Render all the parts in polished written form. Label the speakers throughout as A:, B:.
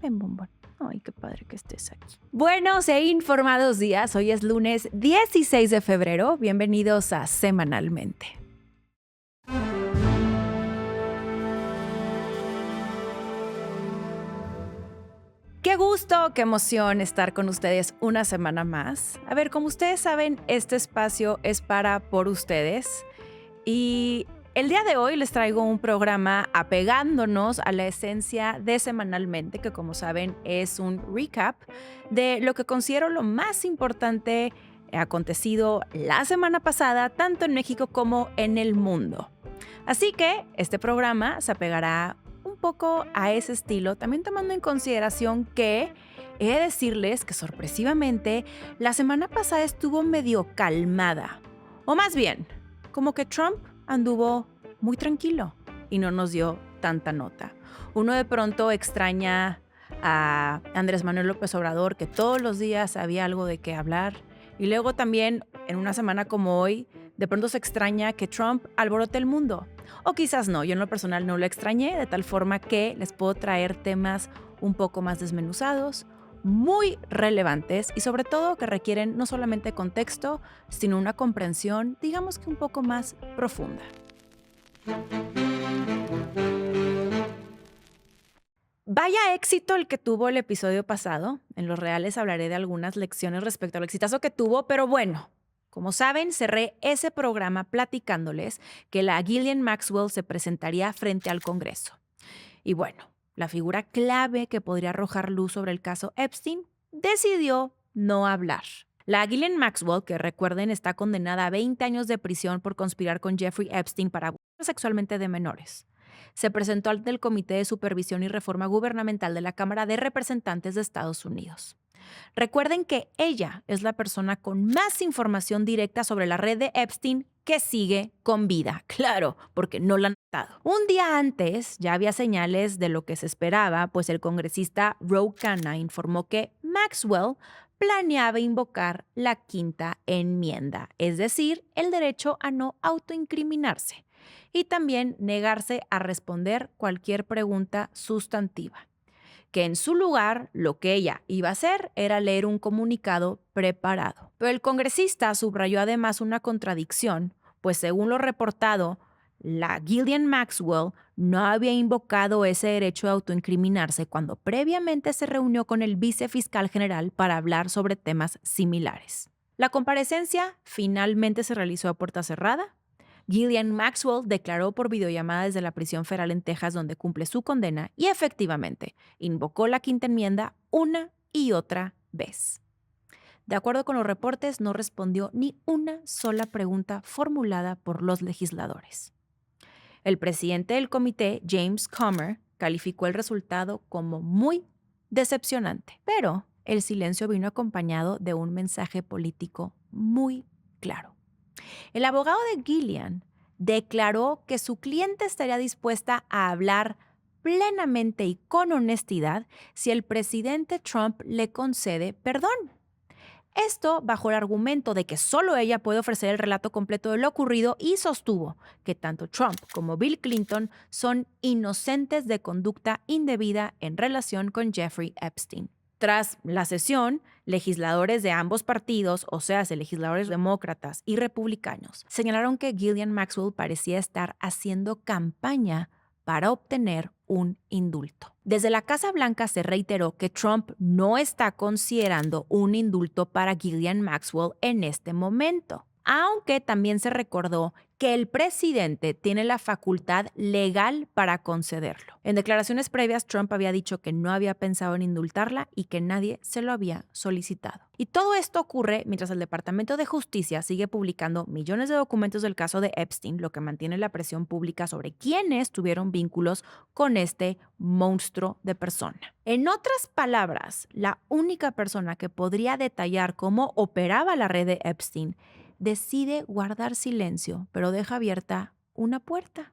A: Ven, bombón. Ay, qué padre que estés aquí. Buenos e informados días. Hoy es lunes 16 de febrero. Bienvenidos a Semanalmente. Qué gusto, qué emoción estar con ustedes una semana más. A ver, como ustedes saben, este espacio es por ustedes. Y el día de hoy les traigo un programa apegándonos a la esencia de Semanalmente, que como saben es un recap de lo que considero lo más importante acontecido la semana pasada, tanto en México como en el mundo. Así que este programa se apegará un poco a ese estilo, también tomando en consideración que he de decirles que sorpresivamente la semana pasada estuvo medio calmada, o más bien, como que Trump anduvo muy tranquilo y no nos dio tanta nota. Uno de pronto extraña a Andrés Manuel López Obrador, que todos los días había algo de qué hablar, y luego también en una semana como hoy, de pronto se extraña que Trump alborote el mundo. O quizás no, yo en lo personal no lo extrañé, de tal forma que les puedo traer temas un poco más desmenuzados, muy relevantes y sobre todo que requieren no solamente contexto, sino una comprensión, digamos que un poco más profunda. Vaya éxito el que tuvo el episodio pasado. En Los Reales hablaré de algunas lecciones respecto al exitazo que tuvo, pero bueno, como saben, cerré ese programa platicándoles que la Ghislaine Maxwell se presentaría frente al Congreso. Y bueno, la figura clave que podría arrojar luz sobre el caso Epstein decidió no hablar. La Ghislaine Maxwell, que recuerden está condenada a 20 años de prisión por conspirar con Jeffrey Epstein para abusar sexualmente de menores, se presentó ante el Comité de Supervisión y Reforma Gubernamental de la Cámara de Representantes de Estados Unidos. Recuerden que ella es la persona con más información directa sobre la red de Epstein que sigue con vida. Claro, porque no la han matado. Un día antes ya había señales de lo que se esperaba, pues el congresista Ro Khanna informó que Maxwell planeaba invocar la quinta enmienda, es decir, el derecho a no autoincriminarse, y también negarse a responder cualquier pregunta sustantiva, que en su lugar lo que ella iba a hacer era leer un comunicado preparado. Pero el congresista subrayó además una contradicción, pues según lo reportado, la Ghislaine Maxwell no había invocado ese derecho de autoincriminarse cuando previamente se reunió con el vicefiscal general para hablar sobre temas similares. La comparecencia finalmente se realizó a puerta cerrada. Ghislaine Maxwell declaró por videollamada desde la prisión federal en Texas donde cumple su condena y efectivamente invocó la quinta enmienda una y otra vez. De acuerdo con los reportes, no respondió ni una sola pregunta formulada por los legisladores. El presidente del comité, James Comer, calificó el resultado como muy decepcionante, pero el silencio vino acompañado de un mensaje político muy claro. El abogado de Gillian declaró que su cliente estaría dispuesta a hablar plenamente y con honestidad si el presidente Trump le concede perdón. Esto bajo el argumento de que solo ella puede ofrecer el relato completo de lo ocurrido y sostuvo que tanto Trump como Bill Clinton son inocentes de conducta indebida en relación con Jeffrey Epstein. Tras la sesión, legisladores de ambos partidos, o sea, legisladores demócratas y republicanos, señalaron que Ghislaine Maxwell parecía estar haciendo campaña para obtener un indulto. Desde la Casa Blanca se reiteró que Trump no está considerando un indulto para Ghislaine Maxwell en este momento, aunque también se recordó que el presidente tiene la facultad legal para concederlo. En declaraciones previas, Trump había dicho que no había pensado en indultarla y que nadie se lo había solicitado. Y todo esto ocurre mientras el Departamento de Justicia sigue publicando millones de documentos del caso de Epstein, lo que mantiene la presión pública sobre quiénes tuvieron vínculos con este monstruo de persona. En otras palabras, la única persona que podría detallar cómo operaba la red de Epstein decide guardar silencio, pero deja abierta una puerta,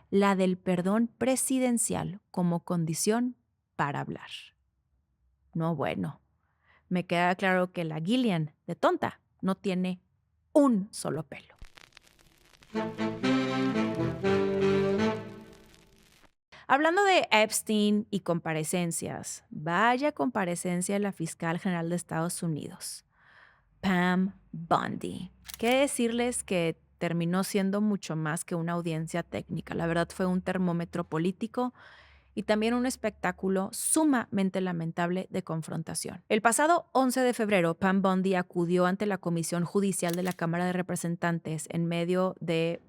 A: la del perdón presidencial como condición para hablar. No, bueno, me queda claro que la Gillian de tonta no tiene un solo pelo. Hablando de Epstein y comparecencias, vaya comparecencia de la fiscal general de Estados Unidos, Pam Bondi. ¿Qué decirles que terminó siendo mucho más que una audiencia técnica? La verdad fue un termómetro político y también un espectáculo sumamente lamentable de confrontación. El pasado 11 de febrero, Pam Bondi acudió ante la Comisión Judicial de la Cámara de Representantes en medio de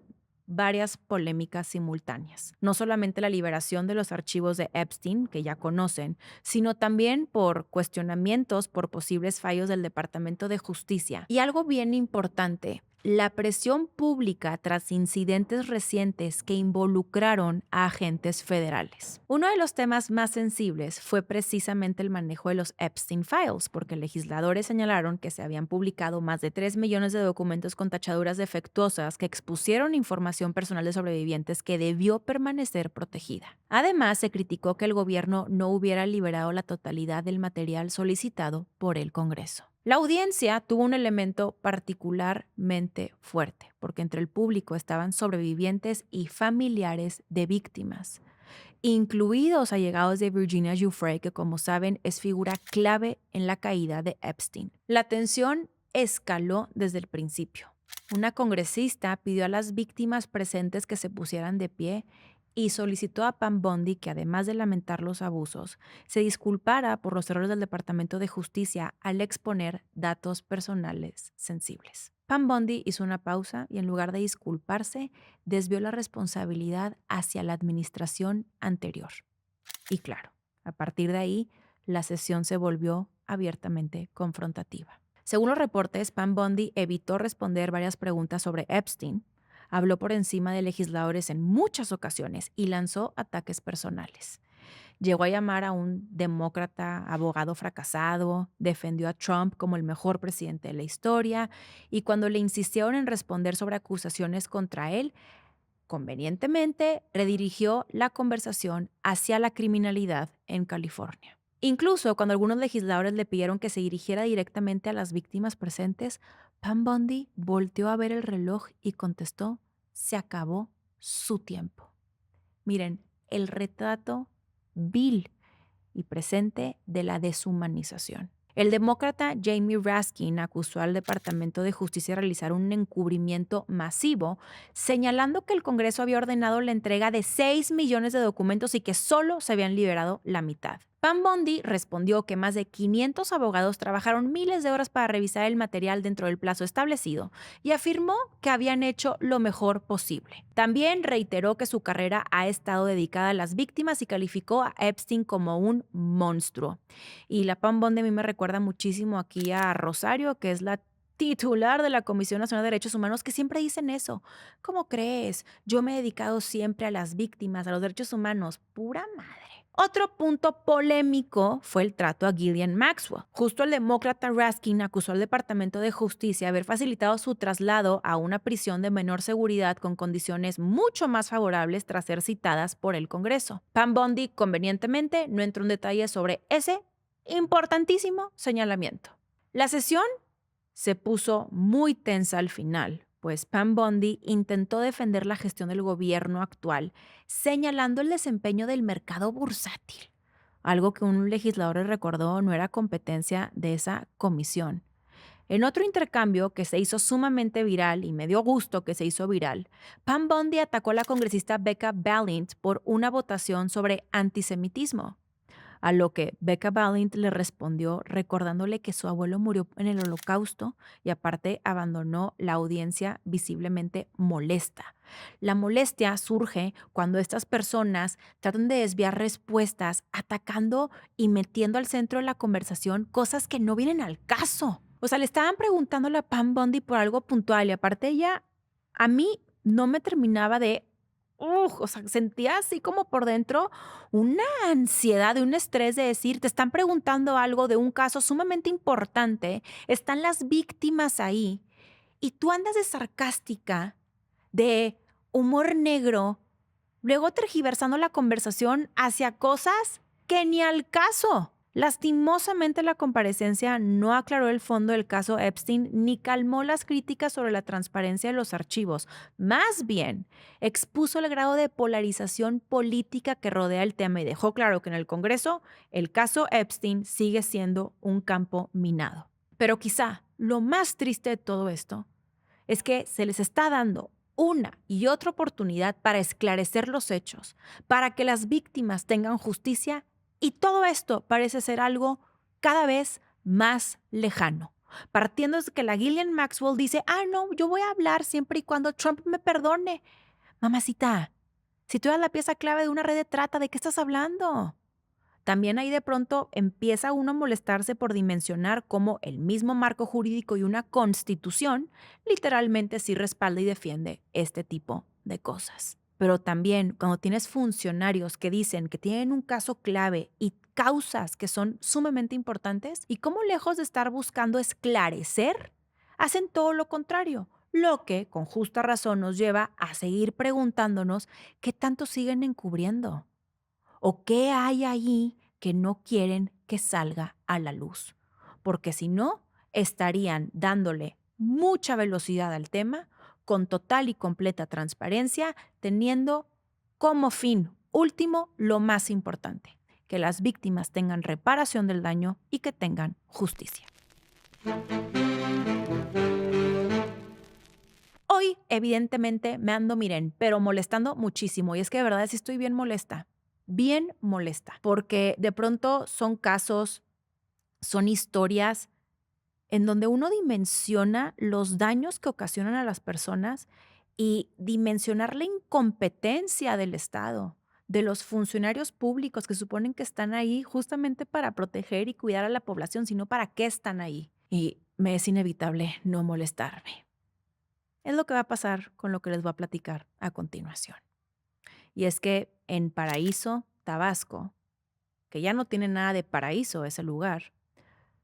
A: varias polémicas simultáneas. No solamente la liberación de los archivos de Epstein, que ya conocen, sino también por cuestionamientos por posibles fallos del Departamento de Justicia. Y algo bien importante, la presión pública tras incidentes recientes que involucraron a agentes federales. Uno de los temas más sensibles fue precisamente el manejo de los Epstein Files, porque legisladores señalaron que se habían publicado más de 3 millones de documentos con tachaduras defectuosas que expusieron información personal de sobrevivientes que debió permanecer protegida. Además, se criticó que el gobierno no hubiera liberado la totalidad del material solicitado por el Congreso. La audiencia tuvo un elemento particularmente fuerte, porque entre el público estaban sobrevivientes y familiares de víctimas, incluidos allegados de Virginia Giuffre, que como saben es figura clave en la caída de Epstein. La tensión escaló desde el principio. Una congresista pidió a las víctimas presentes que se pusieran de pie y solicitó a Pam Bondi que, además de lamentar los abusos, se disculpara por los errores del Departamento de Justicia al exponer datos personales sensibles. Pam Bondi hizo una pausa y, en lugar de disculparse, desvió la responsabilidad hacia la administración anterior. Y claro, a partir de ahí, la sesión se volvió abiertamente confrontativa. Según los reportes, Pam Bondi evitó responder varias preguntas sobre Epstein, habló por encima de legisladores en muchas ocasiones y lanzó ataques personales. Llegó a llamar a un demócrata abogado fracasado, defendió a Trump como el mejor presidente de la historia y cuando le insistieron en responder sobre acusaciones contra él, convenientemente redirigió la conversación hacia la criminalidad en California. Incluso cuando algunos legisladores le pidieron que se dirigiera directamente a las víctimas presentes, Pam Bondi volteó a ver el reloj y contestó: se acabó su tiempo. Miren, el retrato vil y presente de la deshumanización. El demócrata Jamie Raskin acusó al Departamento de Justicia de realizar un encubrimiento masivo, señalando que el Congreso había ordenado la entrega de 6 millones de documentos y que solo se habían liberado la mitad. Pam Bondi respondió que más de 500 abogados trabajaron miles de horas para revisar el material dentro del plazo establecido y afirmó que habían hecho lo mejor posible. También reiteró que su carrera ha estado dedicada a las víctimas y calificó a Epstein como un monstruo. Y la Pam Bondi a mí me recuerda muchísimo aquí a Rosario, que es la titular de la Comisión Nacional de Derechos Humanos, que siempre dicen eso. ¿Cómo crees? Yo me he dedicado siempre a las víctimas, a los derechos humanos. Pura madre. Otro punto polémico fue el trato a Ghislaine Maxwell. Justo el demócrata Raskin acusó al Departamento de Justicia de haber facilitado su traslado a una prisión de menor seguridad con condiciones mucho más favorables tras ser citadas por el Congreso. Pam Bondi, convenientemente, no entró en detalles sobre ese importantísimo señalamiento. La sesión se puso muy tensa al final, pues Pam Bondi intentó defender la gestión del gobierno actual, señalando el desempeño del mercado bursátil, algo que un legislador le recordó no era competencia de esa comisión. En otro intercambio que se hizo sumamente viral y me dio gusto que se hizo viral, Pam Bondi atacó a la congresista Becca Balint por una votación sobre antisemitismo. A lo que Becca Balint le respondió recordándole que su abuelo murió en el Holocausto y aparte abandonó la audiencia visiblemente molesta. La molestia surge cuando estas personas tratan de desviar respuestas, atacando y metiendo al centro de la conversación cosas que no vienen al caso. O sea, le estaban preguntando a la Pam Bondi por algo puntual y aparte ella, a mí no me terminaba de o sea, sentía así como por dentro una ansiedad, un estrés de decir, te están preguntando algo de un caso sumamente importante, están las víctimas ahí y tú andas de sarcástica, de humor negro, luego tergiversando la conversación hacia cosas que ni al caso. Lastimosamente, la comparecencia no aclaró el fondo del caso Epstein ni calmó las críticas sobre la transparencia de los archivos. Más bien, expuso el grado de polarización política que rodea el tema y dejó claro que en el Congreso el caso Epstein sigue siendo un campo minado. Pero quizá lo más triste de todo esto es que se les está dando una y otra oportunidad para esclarecer los hechos, para que las víctimas tengan justicia, y todo esto parece ser algo cada vez más lejano. Partiendo de que la Ghislaine Maxwell dice, no, yo voy a hablar siempre y cuando Trump me perdone. Mamacita, si tú eres la pieza clave de una red de trata, ¿de qué estás hablando? También ahí de pronto empieza uno a molestarse por dimensionar cómo el mismo marco jurídico y una constitución literalmente sí respalda y defiende este tipo de cosas. Pero también cuando tienes funcionarios que dicen que tienen un caso clave y causas que son sumamente importantes, y cómo lejos de estar buscando esclarecer, hacen todo lo contrario, lo que con justa razón nos lleva a seguir preguntándonos qué tanto siguen encubriendo. ¿O qué hay ahí que no quieren que salga a la luz? Porque si no, estarían dándole mucha velocidad al tema, con total y completa transparencia, teniendo como fin último lo más importante, que las víctimas tengan reparación del daño y que tengan justicia. Hoy, evidentemente, me ando, miren, pero molestando muchísimo. Y es que de verdad sí estoy bien molesta, porque de pronto son casos, son historias en donde uno dimensiona los daños que ocasionan a las personas y dimensionar la incompetencia del Estado, de los funcionarios públicos que suponen que están ahí justamente para proteger y cuidar a la población, sino para qué están ahí. Y me es inevitable no molestarme. Es lo que va a pasar con lo que les voy a platicar a continuación. Y es que en Paraíso, Tabasco, que ya no tiene nada de paraíso ese lugar,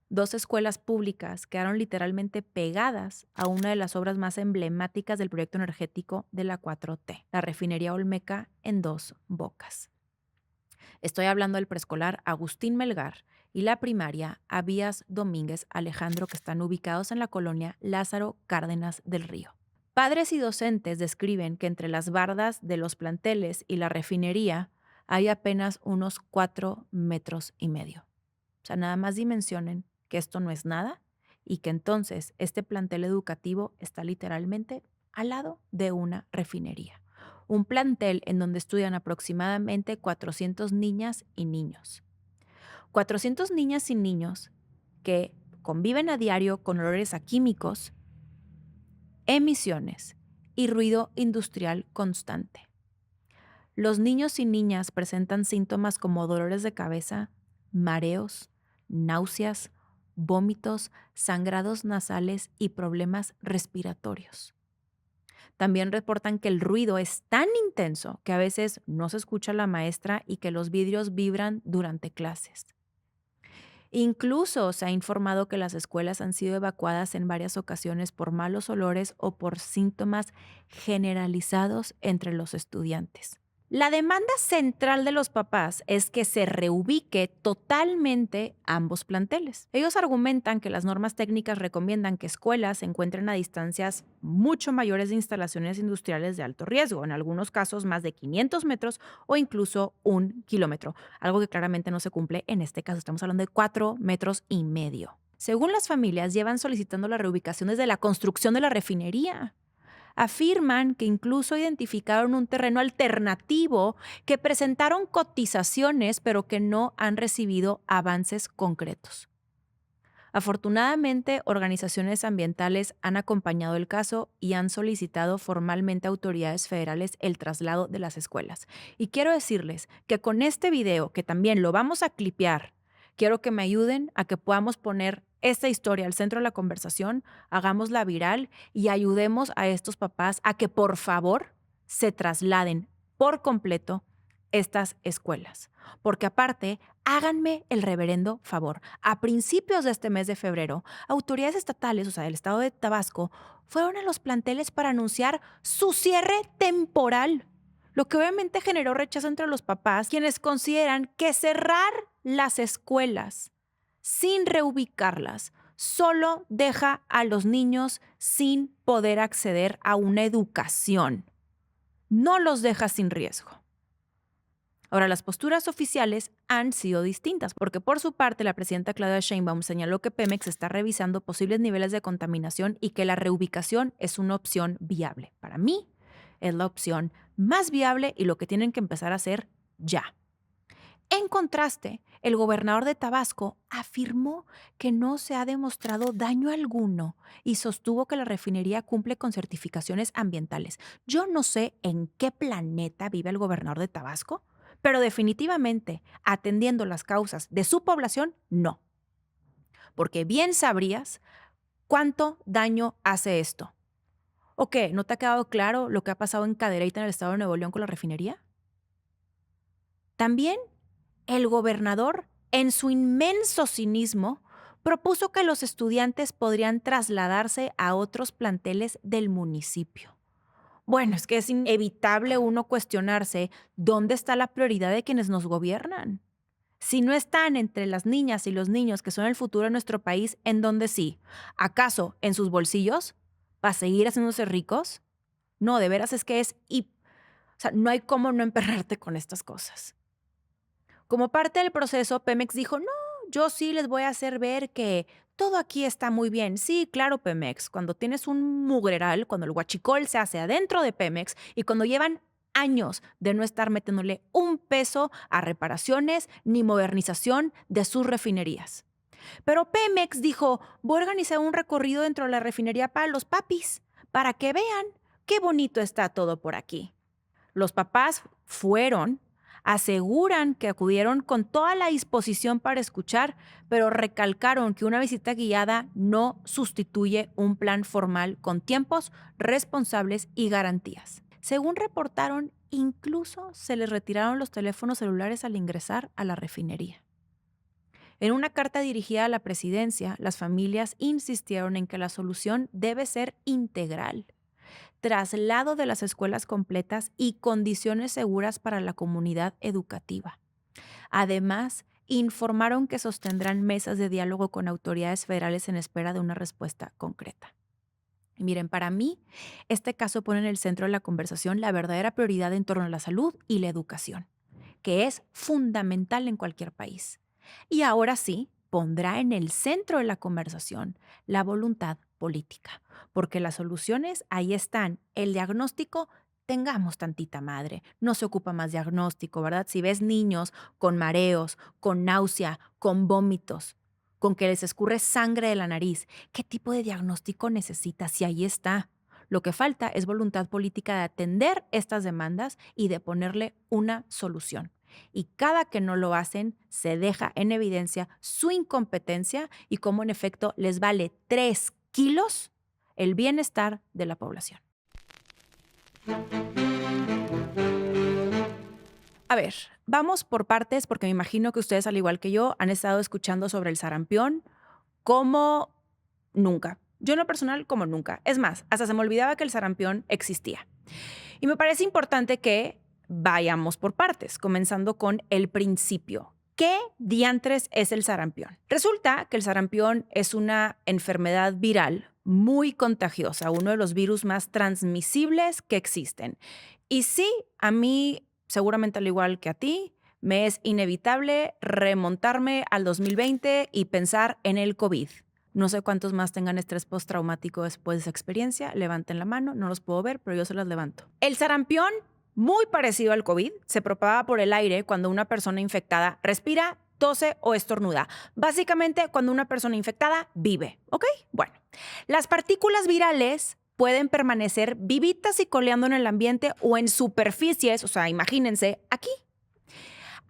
A: 2 escuelas públicas quedaron literalmente pegadas a una de las obras más emblemáticas del proyecto energético de la 4T, la refinería Olmeca en Dos Bocas. Estoy hablando del preescolar Agustín Melgar y la primaria Abías Domínguez Alejandro, que están ubicados en la colonia Lázaro Cárdenas del Río. Padres y docentes describen que entre las bardas de los planteles y la refinería hay apenas unos 4,5 metros. O sea, nada más dimensionen que esto no es nada y que entonces este plantel educativo está literalmente al lado de una refinería. Un plantel en donde estudian aproximadamente 400 niñas y niños. 400 niñas y niños que conviven a diario con olores a químicos, emisiones y ruido industrial constante. Los niños y niñas presentan síntomas como dolores de cabeza, mareos, náuseas, vómitos, sangrados nasales y problemas respiratorios. También reportan que el ruido es tan intenso que a veces no se escucha a la maestra y que los vidrios vibran durante clases. Incluso se ha informado que las escuelas han sido evacuadas en varias ocasiones por malos olores o por síntomas generalizados entre los estudiantes. La demanda central de los papás es que se reubique totalmente ambos planteles. Ellos argumentan que las normas técnicas recomiendan que escuelas se encuentren a distancias mucho mayores de instalaciones industriales de alto riesgo, en algunos casos más de 500 metros o incluso 1 kilómetro, algo que claramente no se cumple en este caso. Estamos hablando de 4,5 metros. Según las familias, llevan solicitando la reubicación desde la construcción de la refinería. Afirman que incluso identificaron un terreno alternativo, que presentaron cotizaciones, pero que no han recibido avances concretos. Afortunadamente, organizaciones ambientales han acompañado el caso y han solicitado formalmente a autoridades federales el traslado de las escuelas. Y quiero decirles que con este video, que también lo vamos a clipear, quiero que me ayuden a que podamos poner esta historia al centro de la conversación, hagámosla viral y ayudemos a estos papás a que por favor se trasladen por completo estas escuelas. Porque aparte, háganme el reverendo favor. A principios de este mes de febrero, autoridades estatales, o sea, del estado de Tabasco, fueron a los planteles para anunciar su cierre temporal, lo que obviamente generó rechazo entre los papás, quienes consideran que cerrar las escuelas sin reubicarlas solo deja a los niños sin poder acceder a una educación. No los deja sin riesgo. Ahora, las posturas oficiales han sido distintas, porque por su parte la presidenta Claudia Sheinbaum señaló que Pemex está revisando posibles niveles de contaminación y que la reubicación es una opción viable. Para mí, es la opción más viable y lo que tienen que empezar a hacer ya. En contraste, el gobernador de Tabasco afirmó que no se ha demostrado daño alguno y sostuvo que la refinería cumple con certificaciones ambientales. Yo no sé en qué planeta vive el gobernador de Tabasco, pero definitivamente, atendiendo las causas de su población, no. Porque bien sabrías cuánto daño hace esto. ¿O qué? ¿No te ha quedado claro lo que ha pasado en Cadereyta, en el estado de Nuevo León, con la refinería? También el gobernador, en su inmenso cinismo, propuso que los estudiantes podrían trasladarse a otros planteles del municipio. Bueno, es que es inevitable uno cuestionarse dónde está la prioridad de quienes nos gobiernan. Si no están entre las niñas y los niños que son el futuro de nuestro país, ¿en dónde sí? ¿Acaso en sus bolsillos? ¿Para seguir haciéndose ricos? No, de veras es que o sea, no hay cómo no emperrarte con estas cosas. Como parte del proceso, Pemex dijo, no, yo sí les voy a hacer ver que todo aquí está muy bien. Sí, claro, Pemex, cuando tienes un mugreral, cuando el huachicol se hace adentro de Pemex y cuando llevan años de no estar metiéndole un peso a reparaciones ni modernización de sus refinerías. Pero Pemex dijo, voy a organizar un recorrido dentro de la refinería para los papis, para que vean qué bonito está todo por aquí. Los papás fueron, aseguran que acudieron con toda la disposición para escuchar, pero recalcaron que una visita guiada no sustituye un plan formal con tiempos responsables y garantías. Según reportaron, incluso se les retiraron los teléfonos celulares al ingresar a la refinería. En una carta dirigida a la presidencia, las familias insistieron en que la solución debe ser integral: traslado de las escuelas completas y condiciones seguras para la comunidad educativa. Además, informaron que sostendrán mesas de diálogo con autoridades federales en espera de una respuesta concreta. Y miren, para mí, este caso pone en el centro de la conversación la verdadera prioridad en torno a la salud y la educación, que es fundamental en cualquier país. Y ahora sí, pondrá en el centro de la conversación la voluntad política, porque las soluciones ahí están. El diagnóstico, tengamos tantita madre, no se ocupa más diagnóstico, ¿verdad? Si ves niños con mareos, con náusea, con vómitos, con que les escurre sangre de la nariz, ¿qué tipo de diagnóstico necesitas? Si ahí está. Lo que falta es voluntad política de atender estas demandas y de ponerle una solución. Y cada que no lo hacen, se deja en evidencia su incompetencia y cómo en efecto les vale 3 kilos el bienestar de la población. A ver, vamos por partes porque me imagino que ustedes, al igual que yo, han estado escuchando sobre el sarampión como nunca. Yo en lo personal, como nunca. Es más, hasta se me olvidaba que el sarampión existía. Y me parece importante que vayamos por partes, comenzando con el principio. ¿Qué diantres es el sarampión? Resulta que el sarampión es una enfermedad viral muy contagiosa, uno de los virus más transmisibles que existen. Y sí, a mí, seguramente al igual que a ti, me es inevitable remontarme al 2020 y pensar en el COVID. No sé cuántos más tengan estrés postraumático después de esa experiencia. Levanten la mano, no los puedo ver, pero yo se las levanto. El sarampión, muy parecido al COVID, se propaga por el aire cuando una persona infectada respira, tose o estornuda. Básicamente, cuando una persona infectada vive, ¿ok? Bueno, las partículas virales pueden permanecer vivitas y coleando en el ambiente o en superficies, o sea, imagínense, aquí,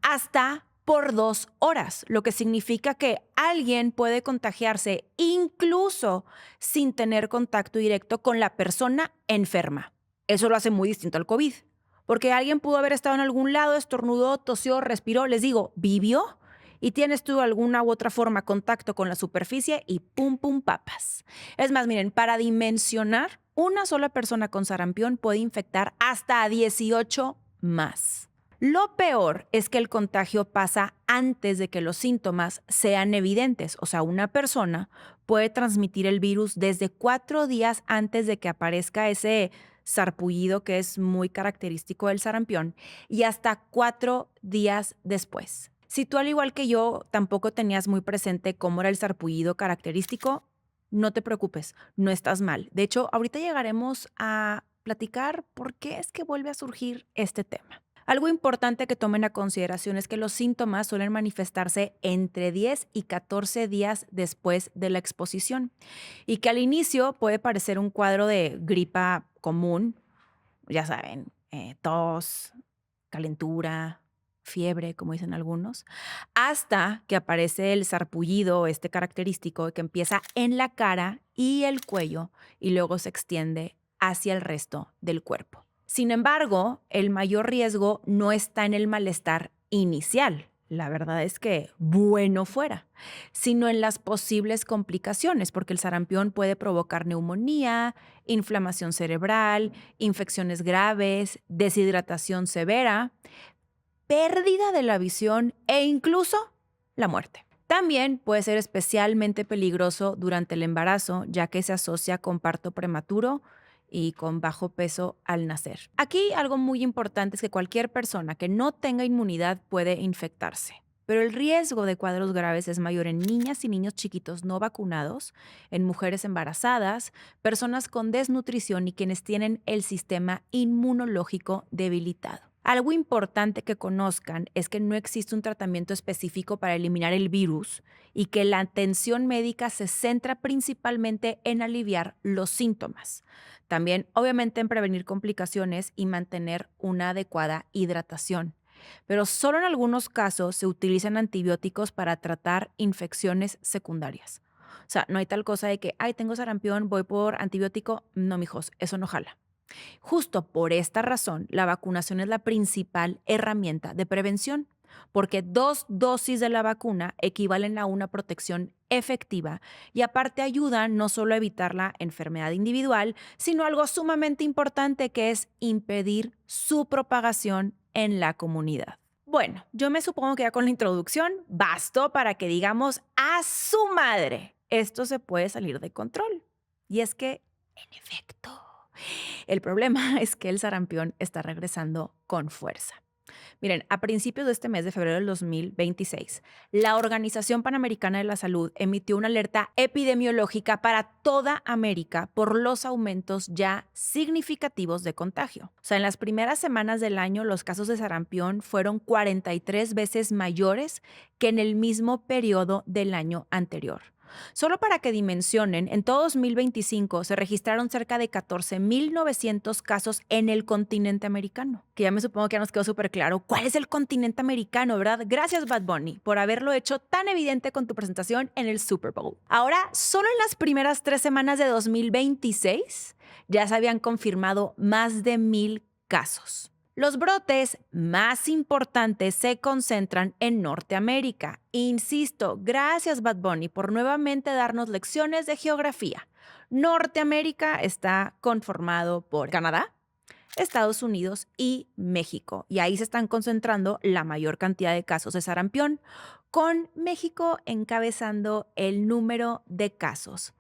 A: hasta por 2 horas, lo que significa que alguien puede contagiarse incluso sin tener contacto directo con la persona enferma. Eso lo hace muy distinto al COVID, porque alguien pudo haber estado en algún lado, estornudó, tosió, respiró, les digo, vivió y tienes tú de alguna u otra forma contacto con la superficie y pum, pum, papas. Es más, miren, para dimensionar, una sola persona con sarampión puede infectar hasta a 18 más. Lo peor es que el contagio pasa antes de que los síntomas sean evidentes. O sea, una persona puede transmitir el virus desde 4 días antes de que aparezca ese sarpullido que es muy característico del sarampión y hasta 4 días después. Si tú, al igual que yo, tampoco tenías muy presente cómo era el sarpullido característico, no te preocupes, no estás mal. De hecho, ahorita llegaremos a platicar por qué es que vuelve a surgir este tema. Algo importante que tomen a consideración es que los síntomas suelen manifestarse entre 10 y 14 días después de la exposición y que al inicio puede parecer un cuadro de gripa común, ya saben, tos, calentura, fiebre, como dicen algunos, hasta que aparece el sarpullido, este característico, que empieza en la cara y el cuello y luego se extiende hacia el resto del cuerpo. Sin embargo, el mayor riesgo no está en el malestar inicial. La verdad es que bueno fuera, sino en las posibles complicaciones, porque el sarampión puede provocar neumonía, inflamación cerebral, infecciones graves, deshidratación severa, pérdida de la visión e incluso la muerte. También puede ser especialmente peligroso durante el embarazo, ya que se asocia con parto prematuro y con bajo peso al nacer. Aquí algo muy importante es que cualquier persona que no tenga inmunidad puede infectarse, pero el riesgo de cuadros graves es mayor en niñas y niños chiquitos no vacunados, en mujeres embarazadas, personas con desnutrición y quienes tienen el sistema inmunológico debilitado. Algo importante que conozcan es que no existe un tratamiento específico para eliminar el virus y que la atención médica se centra principalmente en aliviar los síntomas. También, obviamente, en prevenir complicaciones y mantener una adecuada hidratación. Pero solo en algunos casos se utilizan antibióticos para tratar infecciones secundarias. O sea, no hay tal cosa de que, ay, tengo sarampión, voy por antibiótico. No, mijos, eso no jala. Justo por esta razón, la vacunación es la principal herramienta de prevención, porque 2 dosis de la vacuna equivalen a una protección efectiva y aparte ayudan no solo a evitar la enfermedad individual, sino algo sumamente importante que es impedir su propagación en la comunidad. Bueno, yo me supongo que ya con la introducción bastó para que digamos a su madre, esto se puede salir de control. Y es que, en efecto, el problema es que el sarampión está regresando con fuerza. Miren, a principios de este mes de febrero del 2026, la Organización Panamericana de la Salud emitió una alerta epidemiológica para toda América por los aumentos ya significativos de contagio. O sea, en las primeras semanas del año, los casos de sarampión fueron 43 veces mayores que en el mismo periodo del año anterior. Solo para que dimensionen, en todo 2025 se registraron cerca de 14,900 casos en el continente americano. Que ya me supongo que ya nos quedó súper claro cuál es el continente americano, ¿verdad? Gracias, Bad Bunny, por haberlo hecho tan evidente con tu presentación en el Super Bowl. Ahora, solo en las primeras 3 semanas de 2026 ya se habían confirmado más de 1,000 casos. Los brotes más importantes se concentran en Norteamérica. Insisto, gracias Bad Bunny por nuevamente darnos lecciones de geografía. Norteamérica está conformado por Canadá, Estados Unidos y México. Y ahí se están concentrando la mayor cantidad de casos de sarampión, con México encabezando el número de casos.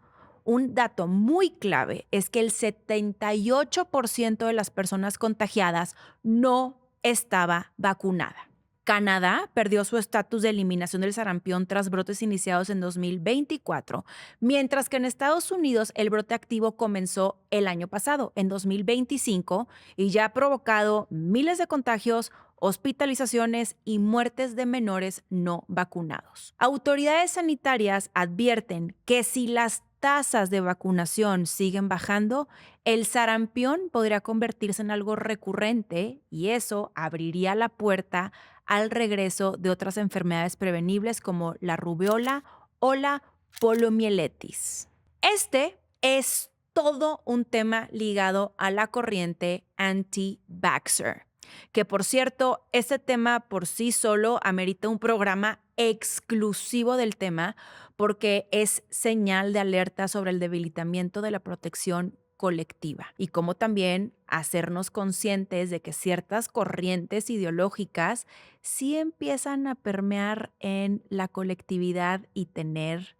A: Un dato muy clave es que el 78% de las personas contagiadas no estaba vacunada. Canadá perdió su estatus de eliminación del sarampión tras brotes iniciados en 2024, mientras que en Estados Unidos el brote activo comenzó el año pasado, en 2025, y ya ha provocado miles de contagios, hospitalizaciones y muertes de menores no vacunados. Autoridades sanitarias advierten que si las tasas de vacunación siguen bajando, el sarampión podría convertirse en algo recurrente y eso abriría la puerta al regreso de otras enfermedades prevenibles como la rubiola o la poliomielitis. Este es todo un tema ligado a la corriente anti-vaxxer, que por cierto, este tema por sí solo amerita un programa exclusivo del tema porque es señal de alerta sobre el debilitamiento de la protección colectiva y cómo también hacernos conscientes de que ciertas corrientes ideológicas sí empiezan a permear en la colectividad y tener,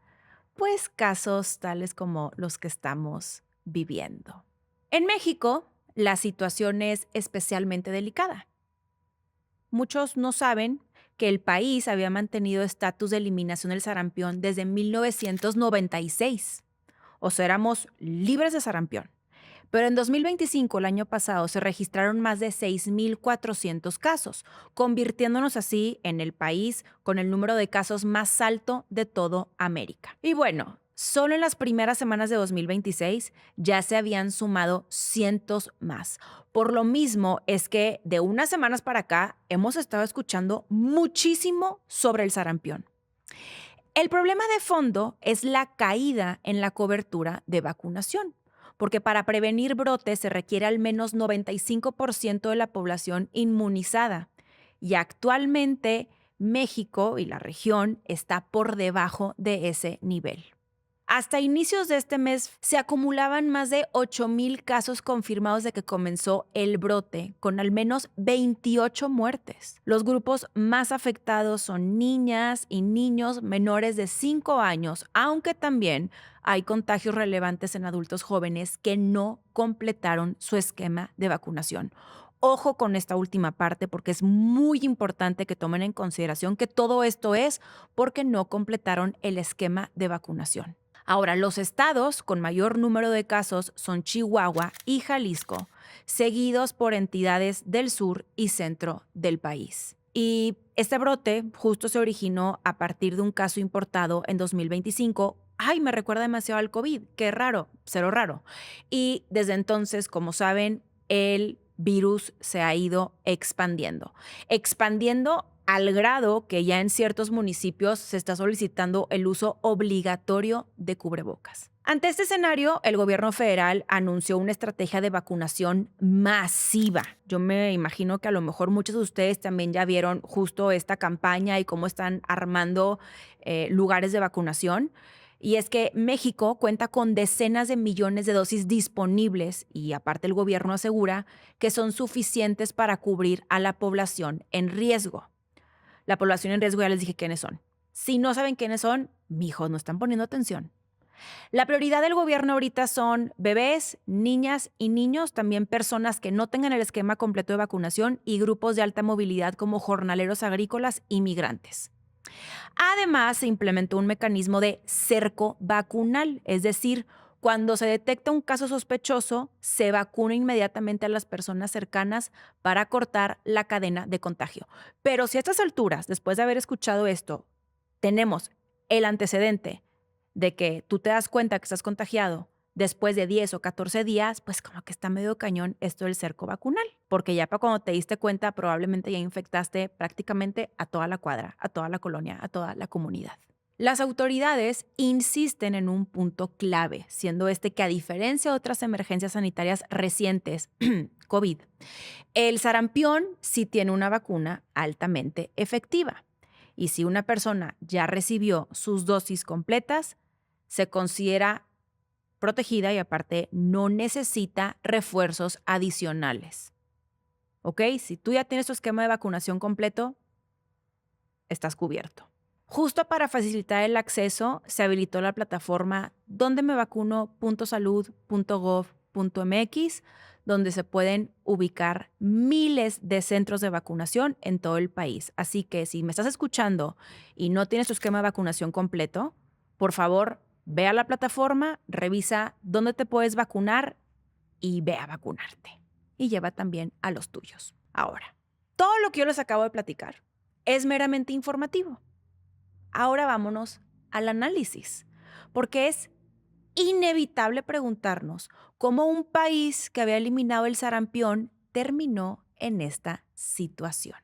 A: pues, casos tales como los que estamos viviendo. En México, la situación es especialmente delicada. Muchos no saben que el país había mantenido estatus de eliminación del sarampión desde 1996. O sea, éramos libres de sarampión. Pero en 2025, el año pasado, se registraron más de 6,400 casos, convirtiéndonos así en el país con el número de casos más alto de todo América. Y bueno, solo en las primeras semanas de 2026 ya se habían sumado cientos más. Por lo mismo es que de unas semanas para acá hemos estado escuchando muchísimo sobre el sarampión. El problema de fondo es la caída en la cobertura de vacunación, porque para prevenir brotes se requiere al menos 95% de la población inmunizada. Y actualmente México y la región está por debajo de ese nivel. Hasta inicios de este mes se acumulaban más de 8,000 casos confirmados de que comenzó el brote, con al menos 28 muertes. Los grupos más afectados son niñas y niños menores de 5 años, aunque también hay contagios relevantes en adultos jóvenes que no completaron su esquema de vacunación. Ojo con esta última parte porque es muy importante que tomen en consideración que todo esto es porque no completaron el esquema de vacunación. Ahora, los estados con mayor número de casos son Chihuahua y Jalisco, seguidos por entidades del sur y centro del país. Y este brote justo se originó a partir de un caso importado en 2025. Ay, me recuerda demasiado al COVID, qué raro, cero raro. Y desde entonces, como saben, el virus se ha ido expandiendo al grado que ya en ciertos municipios se está solicitando el uso obligatorio de cubrebocas. Ante este escenario, el gobierno federal anunció una estrategia de vacunación masiva. Yo me imagino que a lo mejor muchos de ustedes también ya vieron justo esta campaña y cómo están armando lugares de vacunación. Y es que México cuenta con decenas de millones de dosis disponibles y aparte el gobierno asegura que son suficientes para cubrir a la población en riesgo. La población en riesgo ya les dije quiénes son. Si no saben quiénes son, mijos, no están poniendo atención. La prioridad del gobierno ahorita son bebés, niñas y niños, también personas que no tengan el esquema completo de vacunación y grupos de alta movilidad como jornaleros agrícolas y migrantes. Además, se implementó un mecanismo de cerco vacunal, es decir, cuando se detecta un caso sospechoso, se vacuna inmediatamente a las personas cercanas para cortar la cadena de contagio. Pero si a estas alturas, después de haber escuchado esto, tenemos el antecedente de que tú te das cuenta que estás contagiado después de 10 o 14 días, pues como que está medio cañón esto del cerco vacunal, porque ya para cuando te diste cuenta probablemente ya infectaste prácticamente a toda la cuadra, a toda la colonia, a toda la comunidad. Las autoridades insisten en un punto clave, siendo este que a diferencia de otras emergencias sanitarias recientes, COVID, el sarampión sí tiene una vacuna altamente efectiva. Y si una persona ya recibió sus dosis completas, se considera protegida y aparte no necesita refuerzos adicionales. ¿Ok? Si tú ya tienes tu esquema de vacunación completo, estás cubierto. Justo para facilitar el acceso, se habilitó la plataforma dondemevacuno.salud.gov.mx, donde se pueden ubicar miles de centros de vacunación en todo el país. Así que si me estás escuchando y no tienes tu esquema de vacunación completo, por favor, ve a la plataforma, revisa dónde te puedes vacunar y ve a vacunarte. Y lleva también a los tuyos. Ahora, todo lo que yo les acabo de platicar es meramente informativo. Ahora vámonos al análisis, porque es inevitable preguntarnos cómo un país que había eliminado el sarampión terminó en esta situación.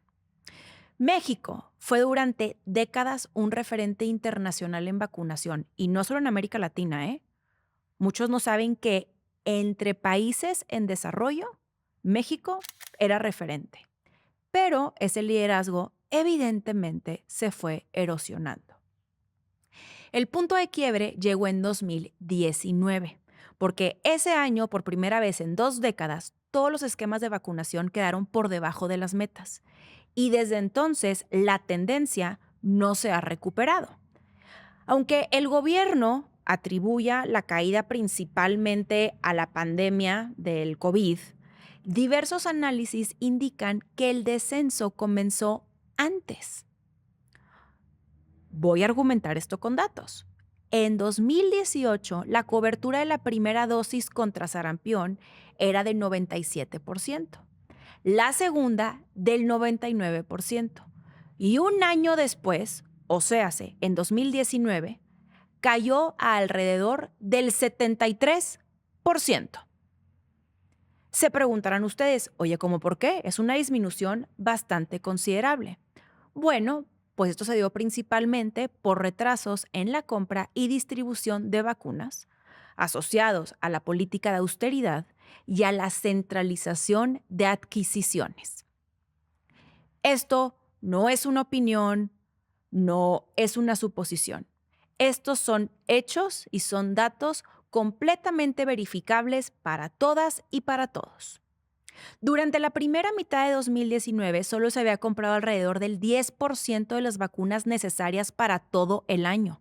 A: México fue durante décadas un referente internacional en vacunación, y no solo en América Latina, ¿eh? Muchos no saben que entre países en desarrollo, México era referente, pero ese liderazgo evidentemente se fue erosionando. El punto de quiebre llegó en 2019, porque ese año, por primera vez en 2 décadas, todos los esquemas de vacunación quedaron por debajo de las metas. Y desde entonces la tendencia no se ha recuperado. Aunque el gobierno atribuya la caída principalmente a la pandemia del COVID, diversos análisis indican que el descenso comenzó antes. Voy a argumentar esto con datos. En 2018, la cobertura de la primera dosis contra sarampión era del 97%, la segunda del 99%, y un año después, o sea, en 2019, cayó a alrededor del 73%. Se preguntarán ustedes, oye, ¿cómo por qué? Es una disminución bastante considerable. Bueno, pues esto se dio principalmente por retrasos en la compra y distribución de vacunas asociados a la política de austeridad y a la centralización de adquisiciones. Esto no es una opinión, no es una suposición. Estos son hechos y son datos completamente verificables para todas y para todos. Durante la primera mitad de 2019, solo se había comprado alrededor del 10% de las vacunas necesarias para todo el año.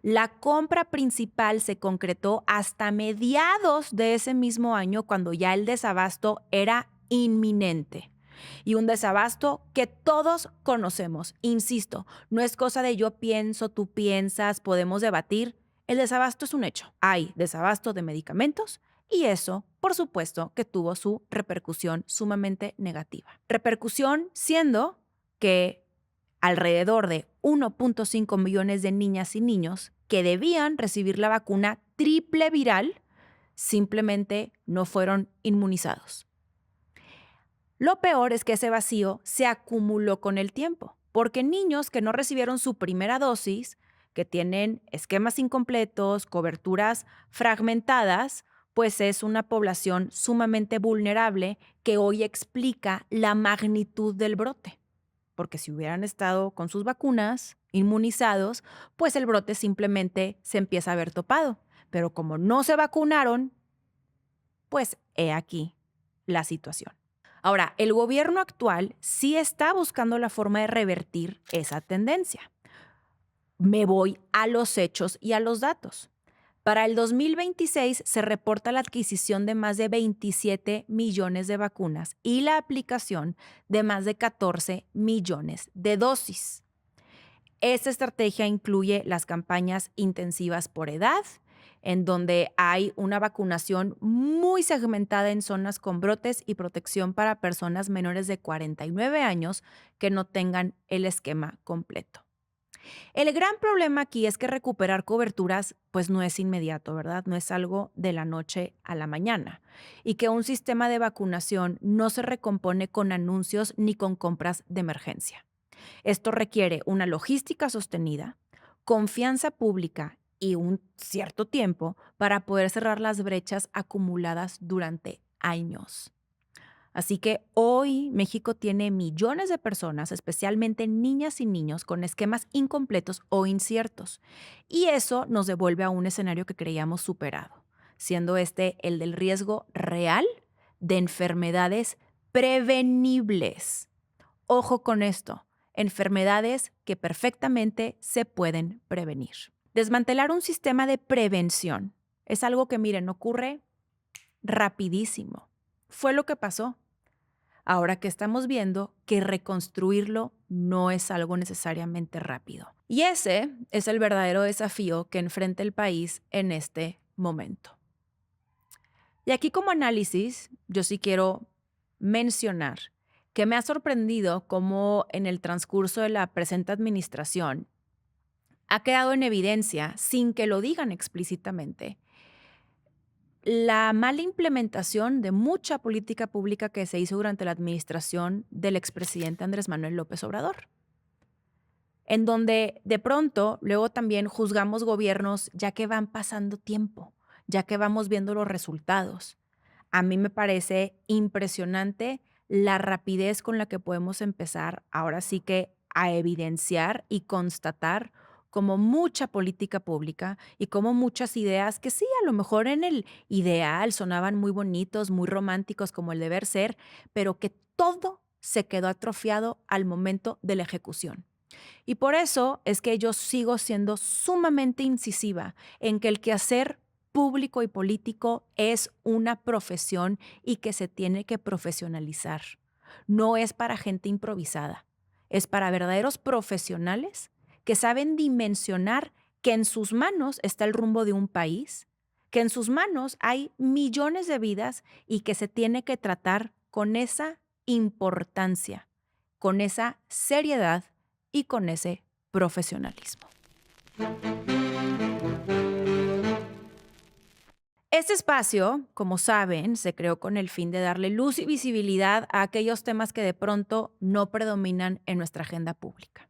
A: La compra principal se concretó hasta mediados de ese mismo año, cuando ya el desabasto era inminente. Y un desabasto que todos conocemos. Insisto, no es cosa de yo pienso, tú piensas, podemos debatir. El desabasto es un hecho. Hay desabasto de medicamentos y eso, por supuesto, que tuvo su repercusión sumamente negativa. Repercusión siendo que alrededor de 1.5 millones de niñas y niños que debían recibir la vacuna triple viral simplemente no fueron inmunizados. Lo peor es que ese vacío se acumuló con el tiempo, porque niños que no recibieron su primera dosis, que tienen esquemas incompletos, coberturas fragmentadas, pues es una población sumamente vulnerable que hoy explica la magnitud del brote. Porque si hubieran estado con sus vacunas, inmunizados, pues el brote simplemente se empieza a ver topado. Pero como no se vacunaron, pues he aquí la situación. Ahora, el gobierno actual sí está buscando la forma de revertir esa tendencia. Me voy a los hechos y a los datos. Para el 2026 se reporta la adquisición de más de 27 millones de vacunas y la aplicación de más de 14 millones de dosis. Esta estrategia incluye las campañas intensivas por edad, en donde hay una vacunación muy segmentada en zonas con brotes y protección para personas menores de 49 años que no tengan el esquema completo. El gran problema aquí es que recuperar coberturas pues no es inmediato, ¿verdad? No es algo de la noche a la mañana. Y que un sistema de vacunación no se recompone con anuncios ni con compras de emergencia. Esto requiere una logística sostenida, confianza pública y un cierto tiempo para poder cerrar las brechas acumuladas durante años. Así que hoy México tiene millones de personas, especialmente niñas y niños, con esquemas incompletos o inciertos. Y eso nos devuelve a un escenario que creíamos superado, siendo este el del riesgo real de enfermedades prevenibles. Ojo con esto, enfermedades que perfectamente se pueden prevenir. Desmantelar un sistema de prevención es algo que, miren, ocurre rapidísimo. Fue lo que pasó. Ahora que estamos viendo que reconstruirlo no es algo necesariamente rápido. Y ese es el verdadero desafío que enfrenta el país en este momento. Y aquí como análisis, yo sí quiero mencionar que me ha sorprendido cómo en el transcurso de la presente administración ha quedado en evidencia, sin que lo digan explícitamente, la mala implementación de mucha política pública que se hizo durante la administración del expresidente Andrés Manuel López Obrador, en donde de pronto luego también juzgamos gobiernos ya que van pasando tiempo, ya que vamos viendo los resultados. A mí me parece impresionante la rapidez con la que podemos empezar ahora sí que a evidenciar y constatar como mucha política pública y como muchas ideas que sí, a lo mejor en el ideal sonaban muy bonitos, muy románticos como el deber ser, pero que todo se quedó atrofiado al momento de la ejecución. Y por eso es que yo sigo siendo sumamente incisiva en que el quehacer público y político es una profesión y que se tiene que profesionalizar. No es para gente improvisada, es para verdaderos profesionales que saben dimensionar que en sus manos está el rumbo de un país, que en sus manos hay millones de vidas y que se tiene que tratar con esa importancia, con esa seriedad y con ese profesionalismo. Este espacio, como saben, se creó con el fin de darle luz y visibilidad a aquellos temas que de pronto no predominan en nuestra agenda pública.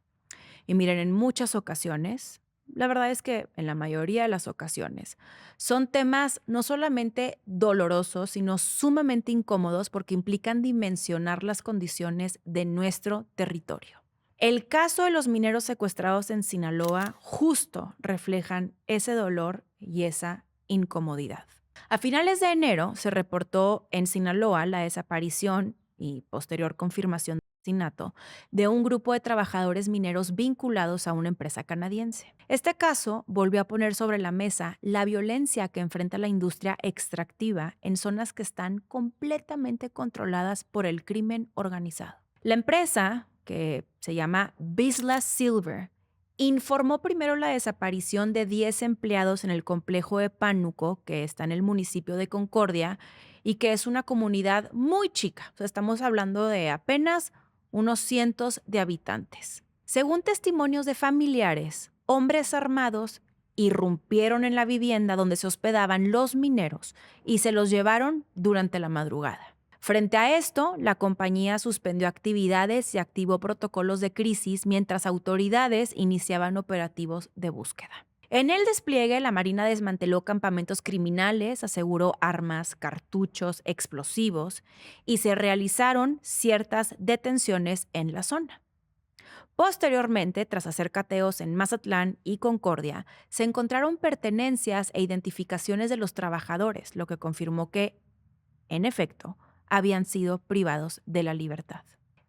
A: Y miren, en muchas ocasiones, la verdad es que en la mayoría de las ocasiones, son temas no solamente dolorosos, sino sumamente incómodos porque implican dimensionar las condiciones de nuestro territorio. El caso de los mineros secuestrados en Sinaloa justo reflejan ese dolor y esa incomodidad. A finales de enero se reportó en Sinaloa la desaparición y posterior confirmación de asesinato de un grupo de trabajadores mineros vinculados a una empresa canadiense. Este caso volvió a poner sobre la mesa la violencia que enfrenta la industria extractiva en zonas que están completamente controladas por el crimen organizado. La empresa, que se llama Bisla Silver, informó primero la desaparición de 10 empleados en el complejo de Pánuco, que está en el municipio de Concordia, y que es una comunidad muy chica. O sea, estamos hablando de apenas unos cientos de habitantes. Según testimonios de familiares, hombres armados irrumpieron en la vivienda donde se hospedaban los mineros y se los llevaron durante la madrugada. Frente a esto, la compañía suspendió actividades y activó protocolos de crisis mientras autoridades iniciaban operativos de búsqueda. En el despliegue, la Marina desmanteló campamentos criminales, aseguró armas, cartuchos, explosivos y se realizaron ciertas detenciones en la zona. Posteriormente, tras hacer cateos en Mazatlán y Concordia, se encontraron pertenencias e identificaciones de los trabajadores, lo que confirmó que, en efecto, habían sido privados de la libertad.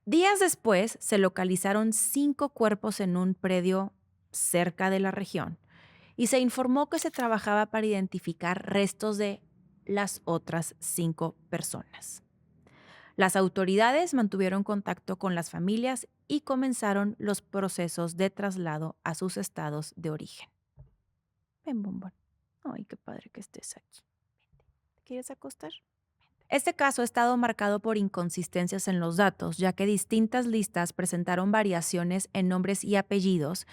A: Días después, se localizaron 5 cuerpos en un predio cerca de la región y se informó que se trabajaba para identificar restos de las otras 5 personas. Las autoridades mantuvieron contacto con las familias y comenzaron los procesos de traslado a sus estados de origen. Ven, bombón. Ay, qué padre que estés aquí. ¿Te quieres acostar? Este caso ha estado marcado por inconsistencias en los datos, ya que distintas listas presentaron variaciones en nombres y apellidos,